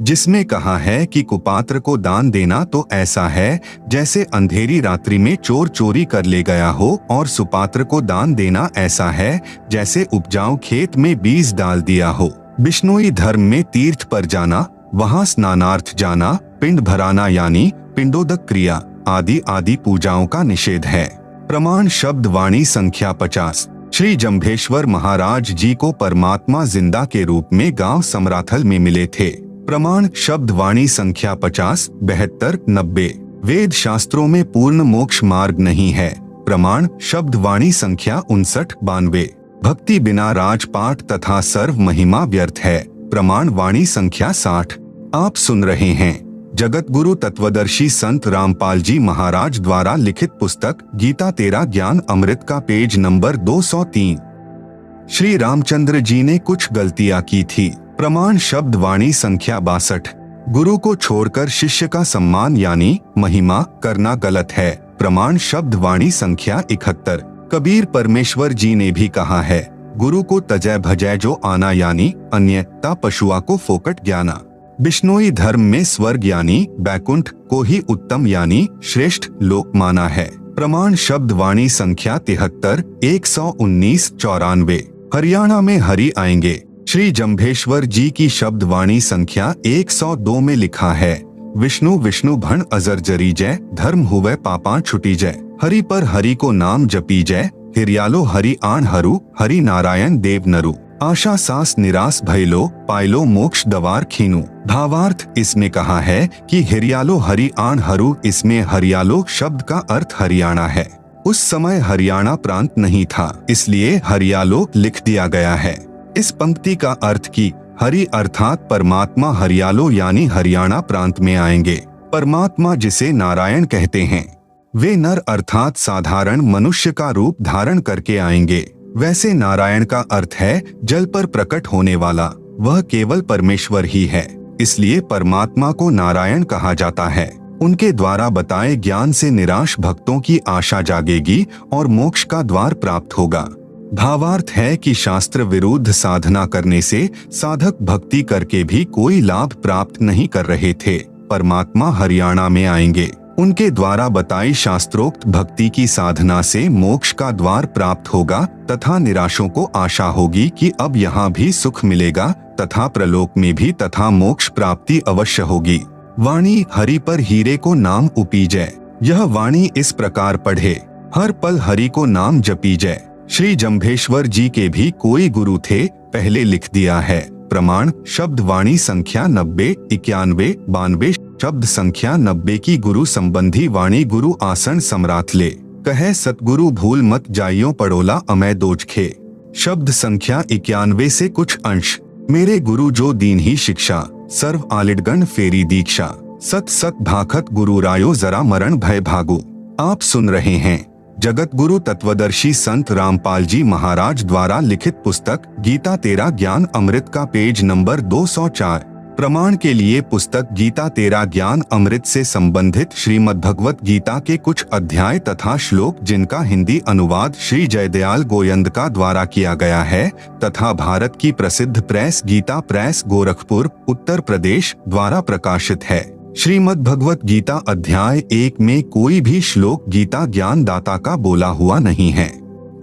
जिसमें कहा है कि कुपात्र को दान देना तो ऐसा है जैसे अंधेरी रात्रि में चोर चोरी कर ले गया हो, और सुपात्र को दान देना ऐसा है जैसे उपजाऊ खेत में बीज डाल दिया हो। बिश्नोई धर्म में तीर्थ पर जाना, वहां स्नानार्थ जाना, पिंड भराना यानी पिंडोदक क्रिया आदि आदि पूजाओं का निषेध है। प्रमाण शब्द वाणी संख्या 50। श्री जम्भेश्वर महाराज जी को परमात्मा जिंदा के रूप में गांव समराथल में मिले थे। प्रमाण शब्द वाणी संख्या 50, 72, 90। वेद शास्त्रों में पूर्ण मोक्ष मार्ग नहीं है। प्रमाण शब्द वाणी संख्या 59, 92। भक्ति बिना राजपाट तथा सर्व महिमा व्यर्थ है। प्रमाण वाणी संख्या 60। आप सुन रहे हैं जगत गुरु तत्वदर्शी संत रामपाल जी महाराज द्वारा लिखित पुस्तक गीता तेरा ज्ञान अमृत का पेज नंबर 203। श्री रामचंद्र जी ने कुछ गलतियां की थी। प्रमाण शब्द वाणी संख्या 62। गुरु को छोड़कर शिष्य का सम्मान यानी महिमा करना गलत है। प्रमाण शब्द वाणी संख्या 71। कबीर परमेश्वर जी ने भी कहा है, गुरु को तजय भजय जो आना यानी अन्यता पशुआ को फोकट ज्ञाना। बिश्नोई धर्म में स्वर्ग यानी बैकुंठ को ही उत्तम यानी श्रेष्ठ लोक माना है। प्रमाण शब्द वाणी संख्या 73, 119, 94। हरियाणा में हरि आएंगे। श्री जम्भेश्वर जी की शब्द वाणी संख्या 102 में लिखा है, विष्णु विष्णु भण अजर जरी जय, धर्म हुवे पापा छुटी जय। हरि पर हरि को नाम जपी जय, हिरियालो हरि आण हरु, हरि नारायण देव नरु। आशा सास निराश भयलो, पायलो मोक्ष दवार खीनु। भावार्थ इसमें कहा है कि हिरियालो हरि आण हरु, इसमें हरियालो शब्द का अर्थ हरियाणा है। उस समय हरियाणा प्रांत नहीं था, इसलिए हरियालो लिख दिया गया है। इस पंक्ति का अर्थ की हरि अर्थात परमात्मा हरियालो यानी हरियाणा प्रांत में आएंगे। परमात्मा जिसे नारायण कहते हैं, वे नर अर्थात साधारण मनुष्य का रूप धारण करके आएंगे। वैसे नारायण का अर्थ है जल पर प्रकट होने वाला, वह केवल परमेश्वर ही है, इसलिए परमात्मा को नारायण कहा जाता है। उनके द्वारा बताए ज्ञान से निराश भक्तों की आशा जागेगी और मोक्ष का द्वार प्राप्त होगा। भावार्थ है कि शास्त्र विरुद्ध साधना करने से साधक भक्ति करके भी कोई लाभ प्राप्त नहीं कर रहे थे। परमात्मा हरियाणा में आएंगे। उनके द्वारा बताई शास्त्रोक्त भक्ति की साधना से मोक्ष का द्वार प्राप्त होगा तथा निराशों को आशा होगी कि अब यहाँ भी सुख मिलेगा तथा प्रलोक में भी तथा मोक्ष प्राप्ति अवश्य होगी। वाणी हरि पर हीरे को नाम उपीजय। यह वाणी इस प्रकार पढ़े, हर पल हरि को नाम जपीजय। श्री जम्भेश्वर जी के भी कोई गुरु थे, पहले लिख दिया है। प्रमाण शब्द वाणी संख्या 90, 91, 92, शब्द संख्या 90 की गुरु संबंधी वाणी गुरु आसन सम्राट ले कहे सतगुरु भूल मत जाइयो पड़ोला अमय दोजखे। शब्द संख्या 91 से कुछ अंश। मेरे गुरु जो दीन ही शिक्षा, सर्व आलिडगण फेरी दीक्षा, सत सत भाखत गुरु रायो जरा मरण भय भागो। आप सुन रहे हैं जगत गुरु तत्वदर्शी संत रामपाल जी महाराज द्वारा लिखित पुस्तक गीता तेरा ज्ञान अमृत का पेज नंबर 204। प्रमाण के लिए पुस्तक गीता तेरा ज्ञान अमृत से संबंधित श्रीमद् भगवत गीता के कुछ अध्याय तथा श्लोक जिनका हिंदी अनुवाद श्री जयदयाल गोयंदका द्वारा किया गया है तथा भारत की प्रसिद्ध प्रेस गीता प्रेस गोरखपुर उत्तर प्रदेश द्वारा प्रकाशित है। श्रीमद् भगवत गीता अध्याय 1 में कोई भी श्लोक गीता ज्ञान दाता का बोला हुआ नहीं है,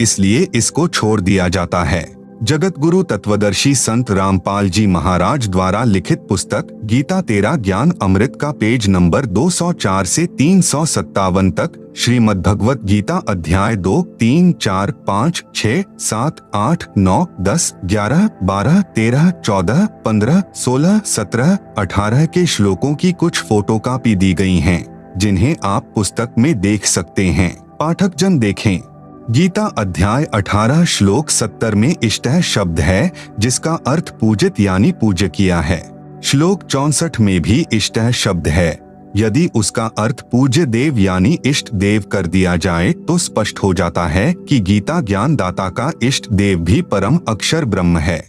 इसलिए इसको छोड़ दिया जाता है। जगत गुरु तत्वदर्शी संत रामपाल जी महाराज द्वारा लिखित पुस्तक गीता तेरा ज्ञान अमृत का पेज नंबर 204 से 357 तक श्रीमद् भगवत गीता अध्याय 2, 3, 4, 5, 6, 7, 8, 9, 10, 11, 12, 13, 14, 15, 16, 17, 18 के श्लोकों की कुछ फोटोकॉपी दी गई हैं, जिन्हें आप पुस्तक में देख सकते हैं। पाठक जन देखें। गीता अध्याय 18 श्लोक 70 में इष्टः शब्द है जिसका अर्थ पूजित यानी पूज्य किया है। श्लोक 64 में भी इष्टः शब्द है। यदि उसका अर्थ पूज्य देव यानी इष्ट देव कर दिया जाए तो स्पष्ट हो जाता है कि गीता ज्ञान दाता का इष्ट देव भी परम अक्षर ब्रह्म है।